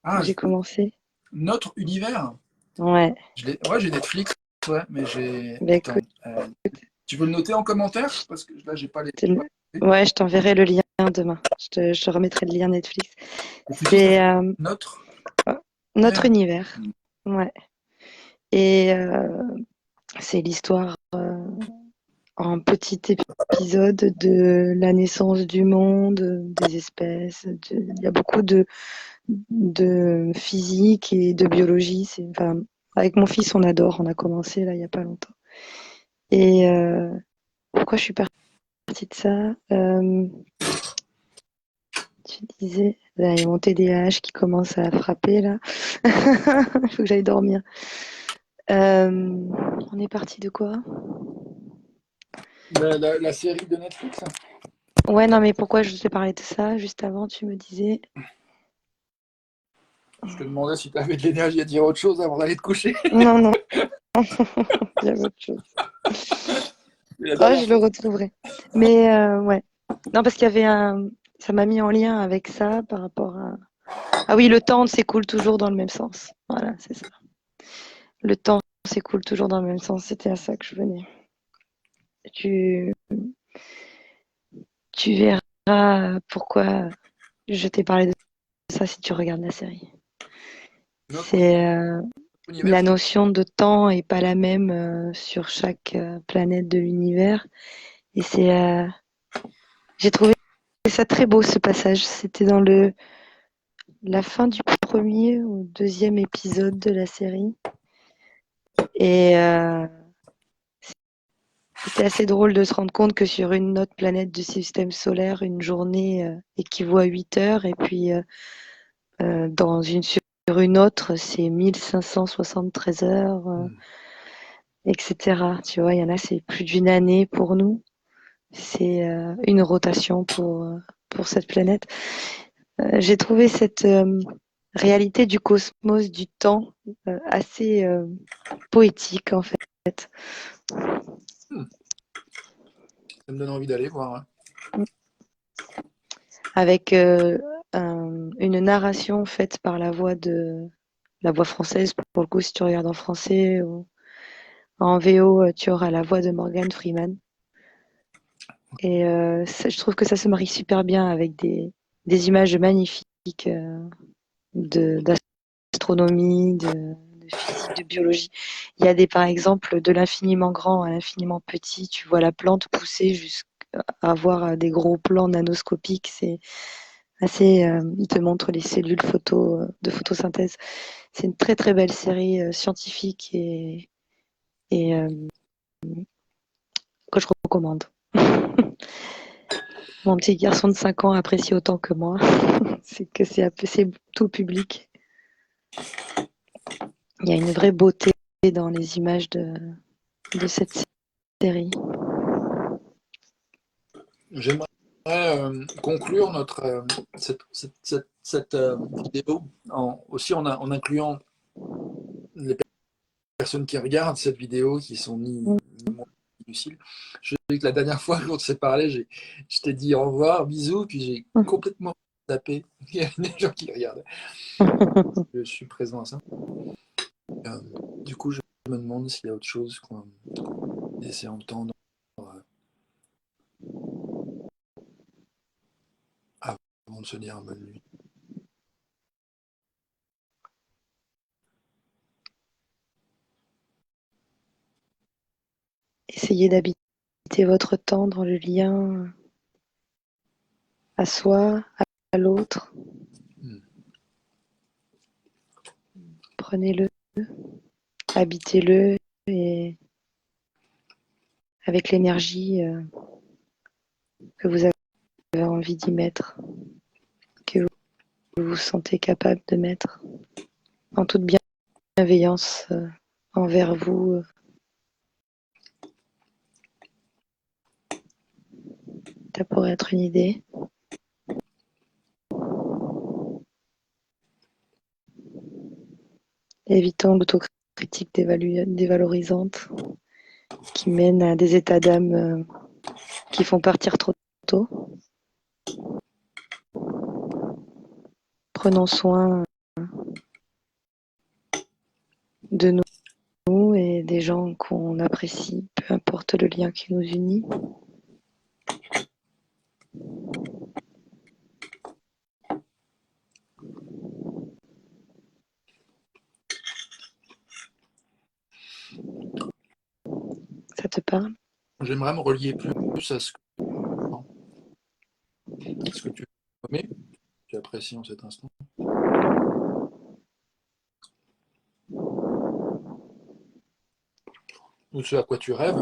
S2: que
S1: Ah,
S2: j'ai commencé.
S1: notre univers.
S2: Ouais,
S1: Ouais, j'ai Netflix, ouais, mais j'ai.
S2: bah
S1: Attends,
S2: écoute,
S1: tu veux le noter en commentaire?
S2: je
S1: Parce que là, j'ai pas les.
S2: te ouais, je t'enverrai le lien demain. Je te remettrai le lien Netflix.
S1: Et tu dis, ça
S2: C'est
S1: fait notre
S2: Notre
S1: univers.
S2: Univers. Ouais. Et c'est l'histoire en petit épisode de la naissance du monde, des espèces. Il y a beaucoup de physique et de biologie. Enfin, avec mon fils, on adore. On a commencé là il n'y a pas longtemps. Et pourquoi je suis partie de ça Tu disais, là, il y a mon TDAH qui commence à frapper là. Il faut que j'aille dormir. On est parti de quoi
S1: La série de Netflix, hein.
S2: Ouais, non, mais pourquoi je t'ai parlé de ça? Juste avant, tu me disais.
S1: Je te demandais si tu avais de l'énergie à dire autre chose avant d'aller te coucher.
S2: Non, non, j'avais autre chose.
S1: La
S2: Oh,
S1: dernière
S2: je le
S1: fois.
S2: retrouverai. Mais ouais. Non, parce qu'il y avait un. Ça m'a mis en lien avec ça par rapport à. Ah oui, le temps s'écoule toujours dans le même sens. Voilà, c'est ça. Le temps s'écoule toujours dans le même sens. C'était à ça que je venais. Tu, tu verras pourquoi je t'ai parlé de ça si tu regardes la série.
S1: Notre
S2: C'est
S1: univers,
S2: la notion de temps est pas la même sur chaque planète de l'univers. Et c'est, j'ai trouvé ça très beau ce passage. C'était dans la fin du premier ou deuxième épisode de la série. Et c'était assez drôle de se rendre compte que sur une autre planète du système solaire, une journée équivaut à 8 heures. Et puis sur une autre, c'est 1573 heures, etc. Tu vois, il y en a, c'est plus d'une année pour nous. C'est une rotation pour cette planète. J'ai trouvé cette réalité du cosmos, du temps, assez poétique en fait.
S1: ça me donne envie d'aller voir, hein.
S2: Avec une narration faite par la voix française. Pour le coup, si tu regardes en français ou en VO, tu auras la voix de Morgan Freeman. Et je trouve que ça se marie super bien avec des images magnifiques d'astronomie, de physique, de biologie. Il y a par exemple, de l'infiniment grand à l'infiniment petit. Tu vois la plante pousser jusqu'à avoir des gros plans nanoscopiques. C'est assez. Il te montre les cellules de photosynthèse. C'est une très très belle série scientifique et que je recommande. Mon petit garçon de 5 ans apprécie autant que moi. C'est que c'est tout public. Il y a une vraie beauté dans les images de cette série.
S1: J'aimerais conclure cette vidéo aussi en incluant les personnes qui regardent cette vidéo qui sont ni moi ni Lucille. Je sais que la dernière fois qu'on s'est parlé, je t'ai dit au revoir, bisous, puis j'ai complètement tapé. Il y a des gens qui regardent. Je suis présent à ça. Du coup, je me demande s'il y a autre chose qu'on essaie d'entendre avant de se dire bonne nuit.
S2: Essayez d'habiter votre temps dans le lien à soi, à l'autre. Prenez-le, habitez-le et avec l'énergie que vous avez envie d'y mettre, que vous vous sentez capable de mettre, en toute bienveillance envers vous. Ça pourrait être une idée. Évitons l'autocritique dévalorisante qui mène à des états d'âme qui font partir trop tôt. Prenons soin de nous et des gens qu'on apprécie, peu importe le lien qui nous unit. Ça te parle?
S1: J'aimerais me relier plus à ce que tu as aimé, tu apprécies en cet instant, ou ce à quoi tu rêves,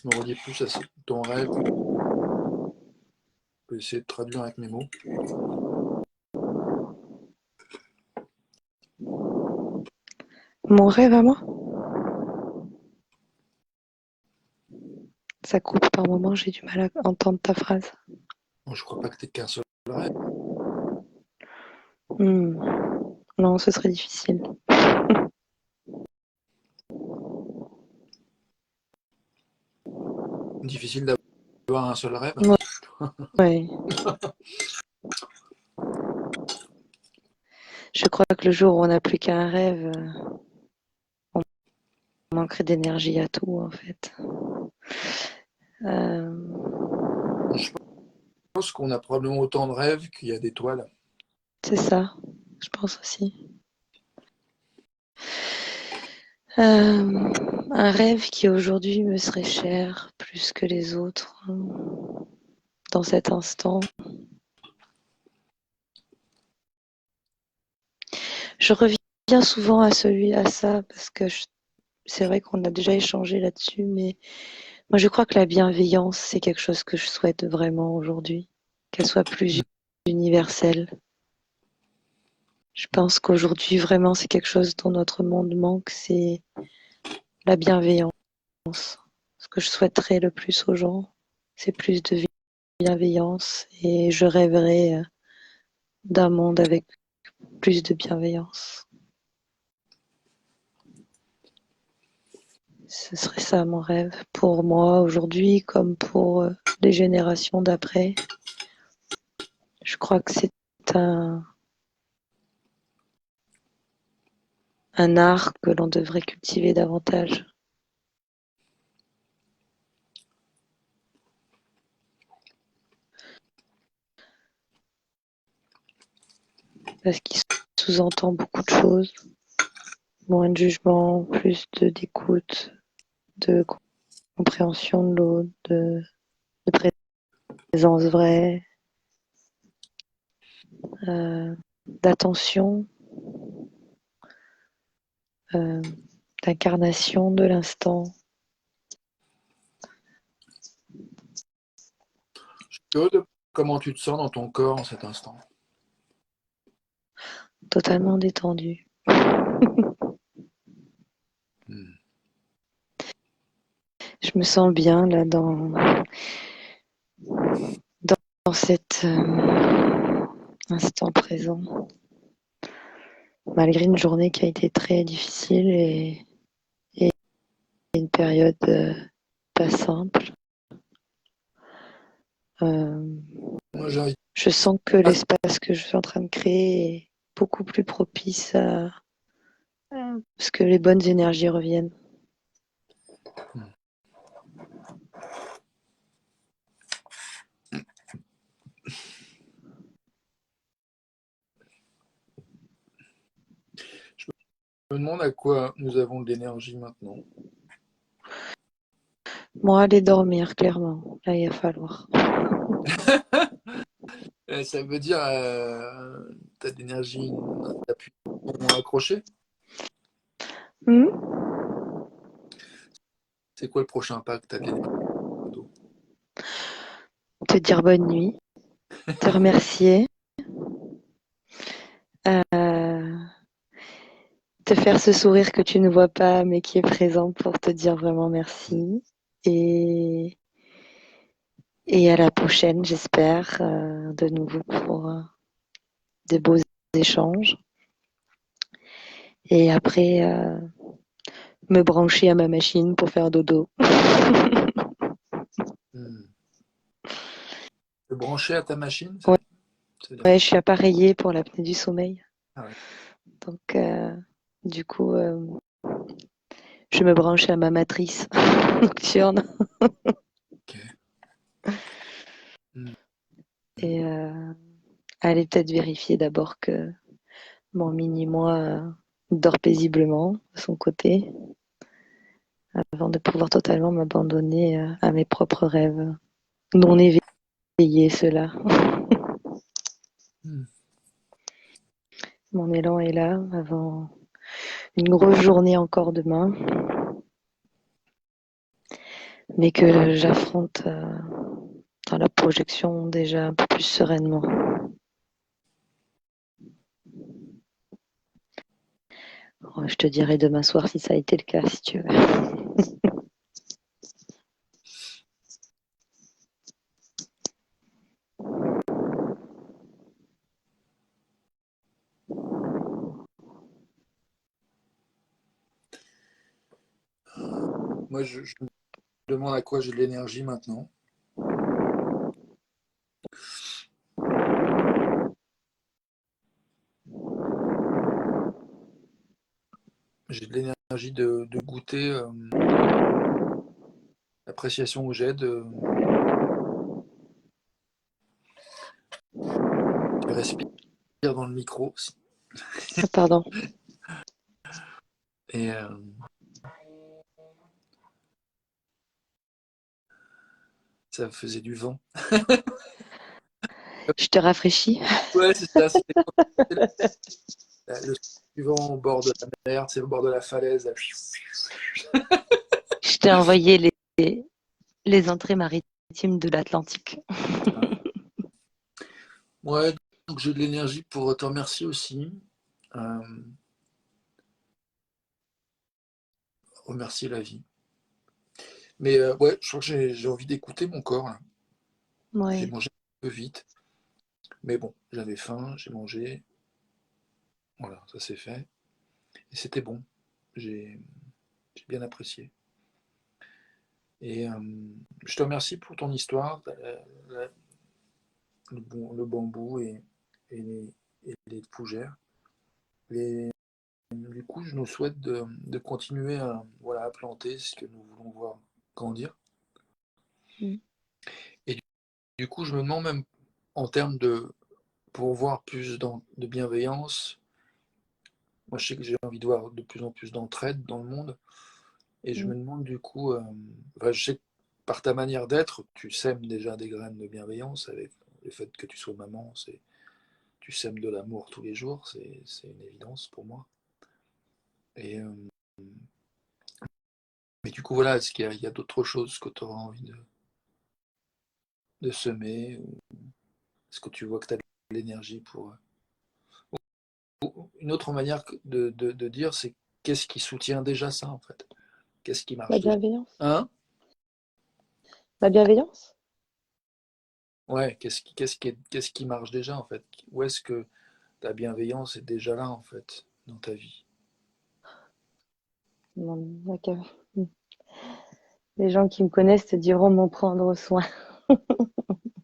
S1: me relier plus à ton rêve, je peux essayer de traduire avec mes mots.
S2: Mon rêve à moi? Ça coupe par moment, j'ai du mal à entendre ta phrase.
S1: Bon, je crois pas que tu qu'un seul rêve.
S2: Non, ce serait difficile.
S1: Difficile d'avoir un seul rêve.
S2: Ouais. Je crois que le jour où on n'a plus qu'un rêve, on manquerait d'énergie à tout, en fait.
S1: Je pense qu'on a probablement autant de rêves qu'il y a d'étoiles.
S2: C'est ça, je pense aussi. Un rêve qui aujourd'hui me serait cher plus que les autres dans cet instant. Je reviens souvent à ça parce que c'est vrai qu'on a déjà échangé là-dessus, mais moi je crois que la bienveillance c'est quelque chose que je souhaite vraiment aujourd'hui, qu'elle soit plus universelle. Je pense qu'aujourd'hui vraiment c'est quelque chose dont notre monde manque, c'est la bienveillance. Ce que je souhaiterais le plus aux gens, c'est plus de bienveillance et je rêverais d'un monde avec plus de bienveillance. Ce serait ça mon rêve pour moi aujourd'hui comme pour les générations d'après. Je crois que c'est un, un art que l'on devrait cultiver davantage. Parce qu'il sous-entend beaucoup de choses. Moins de jugement, plus d'écoute, de compréhension de l'autre, de présence vraie, d'attention, d'incarnation de l'instant.
S1: Je suis curieux de comment tu te sens dans ton corps en cet instant.
S2: Totalement détendu. Je me sens bien là dans cet instant présent. Malgré une journée qui a été très difficile et une période pas simple,
S1: Moi, j'ai envie
S2: je sens que l'espace que je suis en train de créer est beaucoup plus propice à ce que les bonnes énergies reviennent.
S1: Je me demande à quoi nous avons de l'énergie maintenant.
S2: Moi, aller dormir, clairement. Là, il va falloir.
S1: Ça veut dire tu as de l'énergie, t'as pu accrocher. C'est quoi le prochain pas que tu as de l'énergie?
S2: Te dire bonne nuit, te remercier, te faire ce sourire que tu ne vois pas mais qui est présent pour te dire vraiment merci. Et à la prochaine, j'espère, de nouveau pour de beaux échanges. Et après, me brancher à ma machine pour faire dodo.
S1: Te brancher à ta machine,
S2: Ouais,
S1: ça veut dire
S2: ouais,
S1: quoi?
S2: je suis appareillée pour l'apnée du sommeil.
S1: Ah ouais.
S2: Donc, du coup, je me branche à ma matrice nocturne.
S1: Ok. Hmm.
S2: Et aller peut-être vérifier d'abord que mon mini-moi dort paisiblement de son côté avant de pouvoir totalement m'abandonner à mes propres rêves non éveillés, ceux-là.
S1: Hmm.
S2: Mon élan est là avant une grosse journée encore demain, mais que j'affronte dans la projection déjà un peu plus sereinement. Je te dirai demain soir si ça a été le cas, si tu veux.
S1: moi, je me demande à quoi j'ai de l'énergie maintenant. J'ai de l'énergie de goûter l'appréciation que j'ai de respirer dans le micro.
S2: Ah, pardon.
S1: Et ça faisait du vent.
S2: Je te rafraîchis.
S1: Ouais, c'est ça. C'était le suivant au bord de la mer, c'est au bord de la falaise. Là.
S2: Je t'ai envoyé les entrées maritimes de l'Atlantique.
S1: Ouais, donc j'ai de l'énergie pour te remercier aussi. Euh, remercier la vie. Mais ouais, je crois que j'ai envie d'écouter mon corps. Là. J'ai
S2: Ouais.
S1: mangé un peu vite. Mais bon, j'avais faim, j'ai mangé. Voilà, ça s'est fait. Et c'était bon. J'ai bien apprécié. Et je te remercie pour ton histoire, le bambou et les fougères. Et du coup, je nous souhaite de continuer voilà, à planter ce que nous voulons voir grandir.
S2: Mm.
S1: Et du coup, je me demande même en termes de, pour voir plus de bienveillance, moi je sais que j'ai envie de voir de plus en plus d'entraide dans le monde. Et je
S2: Mm.
S1: me demande du coup, enfin, je sais que par ta manière d'être, tu sèmes déjà des graines de bienveillance avec le fait que tu sois maman, tu sèmes de l'amour tous les jours, c'est une évidence pour moi. Et, mais du coup, voilà, est-ce qu'il y a d'autres choses que tu auras envie de semer ou est-ce que tu vois que tu as de l'énergie pour... Une autre manière de dire, c'est qu'est-ce qui soutient déjà ça en fait? Qu'est-ce qui
S2: La
S1: marche déjà?
S2: bienveillance.
S1: Hein?
S2: La bienveillance?
S1: Ouais, qu'est-ce qui marche déjà en fait? Où est-ce que ta bienveillance est déjà là en fait dans ta vie?
S2: Non, ok. Mm. Les gens qui me connaissent te diront m'en prendre soin.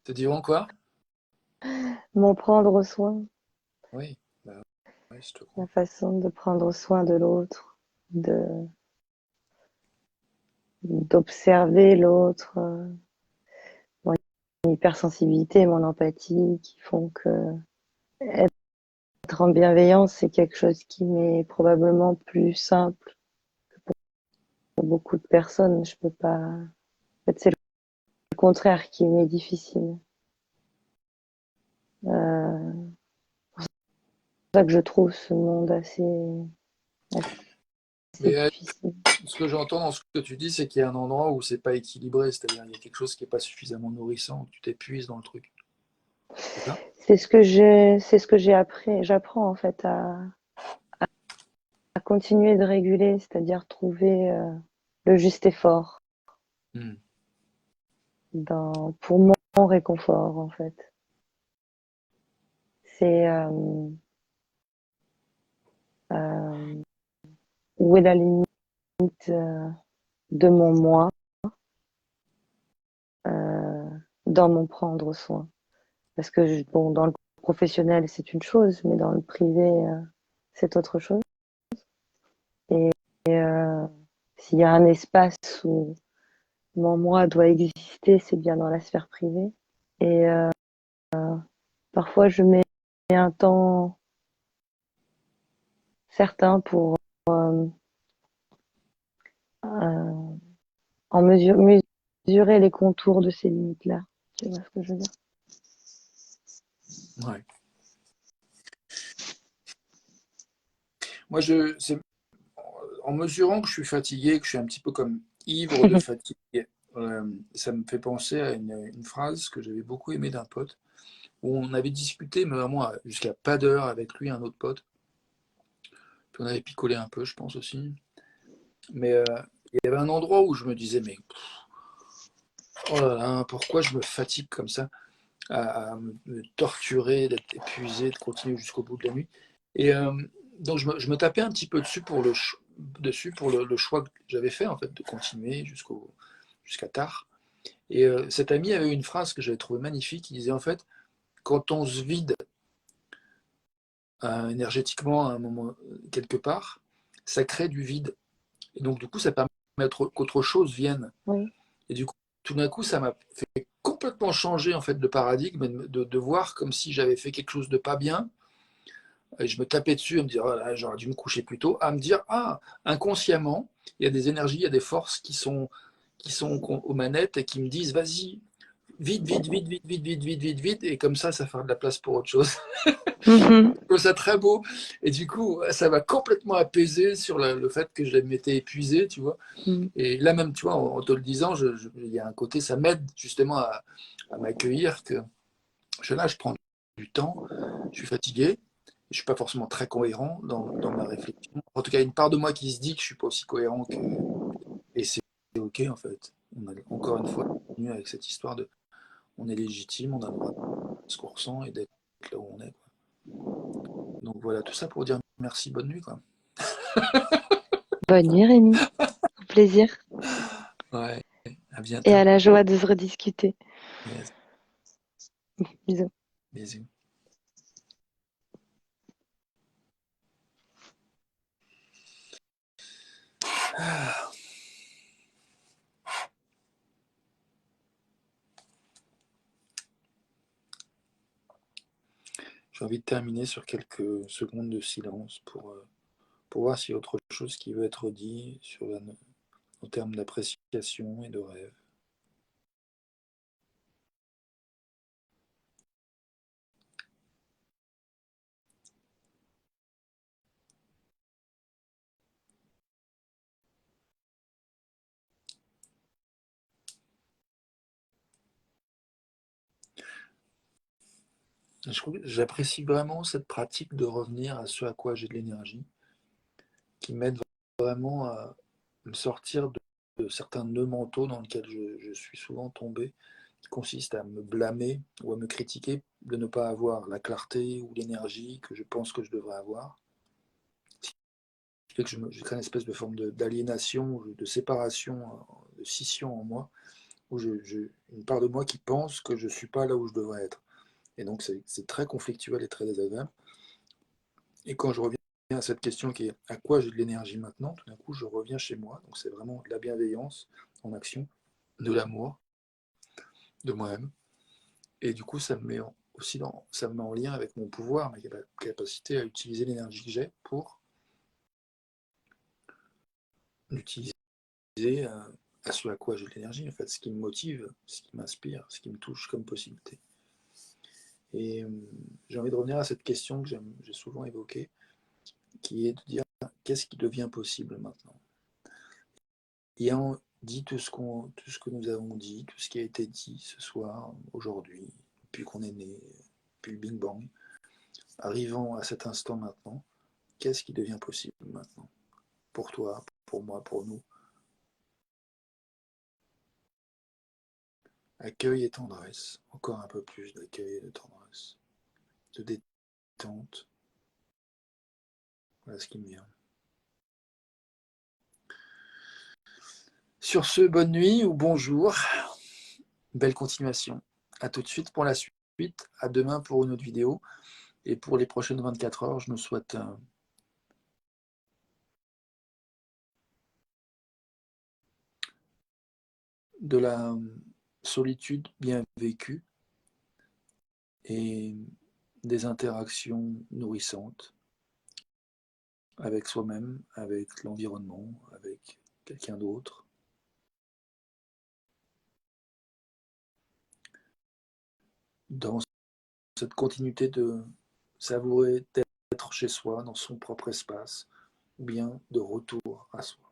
S1: Te diront quoi?
S2: M'en prendre soin.
S1: Oui, bah, ouais, je te
S2: La
S1: crois.
S2: façon de prendre soin de l'autre, d'observer l'autre, mon hypersensibilité, mon empathie, qui font que être en bienveillance, c'est quelque chose qui m'est probablement plus simple pour beaucoup de personnes. Je peux pas. En fait, c'est le contraire qui m'est difficile. C'est pour ça que je trouve ce monde assez
S1: Mais
S2: difficile.
S1: ce que j'entends dans ce que tu dis, c'est qu'il y a un endroit où c'est pas équilibré, c'est-à-dire il y a quelque chose qui est pas suffisamment nourrissant, que tu t'épuises dans le truc. C'est ça?
S2: C'est ce que j'ai appris. J'apprends en fait à continuer de réguler, c'est-à-dire trouver le juste effort
S1: Hmm.
S2: pour mon réconfort en fait. C'est euh, où est la limite de mon moi euh, dans mon prendre soin. Parce que bon, dans le professionnel c'est une chose, mais dans le privé c'est autre chose. Et s'il y a un espace où mon moi doit exister, c'est bien dans la sphère privée. Et parfois je mets un temps certain pour euh, mesurer les contours de ces limites-là. Tu vois ce que je veux dire?
S1: Ouais. Moi, en mesurant que je suis fatigué, que je suis un petit peu comme ivre de fatigue, ça me fait penser à une phrase que j'avais beaucoup aimée d'un pote, où on avait discuté, mais vraiment jusqu'à pas d'heure avec lui, un autre pote. Puis on avait picolé un peu, je pense aussi. Mais il y avait un endroit où je me disais, mais oh là là, pourquoi je me fatigue comme ça à me torturer, d'être épuisé, de continuer jusqu'au bout de la nuit. Et donc je me tapais un petit peu dessus pour dessus pour le choix que j'avais fait, en fait, de continuer jusqu'à tard. Et cet ami avait une phrase que j'avais trouvée magnifique. Il disait, en fait, quand on se vide énergétiquement à un moment, quelque part, ça crée du vide. Et donc, du coup, ça permet qu'autre chose vienne.
S2: Oui.
S1: Et du coup, tout d'un coup, ça m'a fait complètement changer en fait de paradigme, de voir comme si j'avais fait quelque chose de pas bien. Et je me tapais dessus à me dire, oh là, j'aurais dû me coucher plus tôt, à me dire, ah, inconsciemment, il y a des énergies, il y a des forces qui sont aux manettes et qui me disent, vas-y, vite, vite, vite, vite, vite, vite, vite, vite, vite, et comme ça fera de la place pour autre chose.
S2: Mhm.
S1: Je trouve ça très beau. Et du coup, ça m'a complètement apaisé sur le fait que je m'étais épuisé, tu vois.
S2: Mm.
S1: Et là même, tu vois, en te le disant, il y a un côté, ça m'aide justement à m'accueillir que là, je prends du temps, je suis fatigué, je suis pas forcément très cohérent dans ma réflexion. En tout cas, il y a une part de moi qui se dit que je suis pas aussi cohérent que... Et c'est ok, en fait. On a encore une fois avec cette histoire de... On est légitime, on a le droit de ce qu'on ressent et d'être là où on est, quoi. Donc voilà, tout ça pour dire merci, bonne nuit, quoi.
S2: Bonne nuit, Rémi. Au plaisir.
S1: Ouais, à
S2: Et
S1: bientôt.
S2: à la joie de se rediscuter.
S1: Yes,
S2: Bisous.
S1: bisous. Ah. J'ai envie de terminer sur quelques secondes de silence pour voir s'il y a autre chose qui veut être dit en termes d'appréciation et de rêve. J'apprécie vraiment cette pratique de revenir à ce à quoi j'ai de l'énergie, qui m'aide vraiment à me sortir de certains nœuds mentaux dans lesquels je suis souvent tombé, qui consistent à me blâmer ou à me critiquer de ne pas avoir la clarté ou l'énergie que je pense que je devrais avoir. Ce qui fait que je crée une espèce de forme d'aliénation, de séparation, de scission en moi, où une part de moi qui pense que je ne suis pas là où je devrais être. Et donc c'est très conflictuel et très désagréable. Et quand je reviens à cette question qui est à quoi j'ai de l'énergie maintenant, tout d'un coup je reviens chez moi. Donc c'est vraiment de la bienveillance en action, de l'amour de moi-même. Et du coup ça me met ça me met en lien avec mon pouvoir, ma capacité à utiliser l'énergie que j'ai pour l'utiliser à ce à quoi j'ai de l'énergie, en fait, ce qui me motive, ce qui m'inspire, ce qui me touche comme possibilité. Et j'ai envie de revenir à cette question que j'ai souvent évoquée, qui est de dire qu'est-ce qui devient possible maintenant. Ayant dit tout ce que nous avons dit, tout ce qui a été dit ce soir, aujourd'hui, depuis qu'on est né, depuis le Big Bang, arrivant à cet instant maintenant, qu'est-ce qui devient possible maintenant? Pour toi, pour moi, pour nous. Accueil et tendresse, encore un peu plus d'accueil et de tendresse, de détente, voilà ce qui me vient. Sur ce, bonne nuit ou bonjour, belle continuation. À tout de suite pour la suite, à demain pour une autre vidéo. Et pour les prochaines 24 heures, je nous souhaite de la solitude bien vécue et des interactions nourrissantes avec soi-même, avec l'environnement, avec quelqu'un d'autre. Dans cette continuité de savourer d'être chez soi, dans son propre espace, ou bien de retour à soi.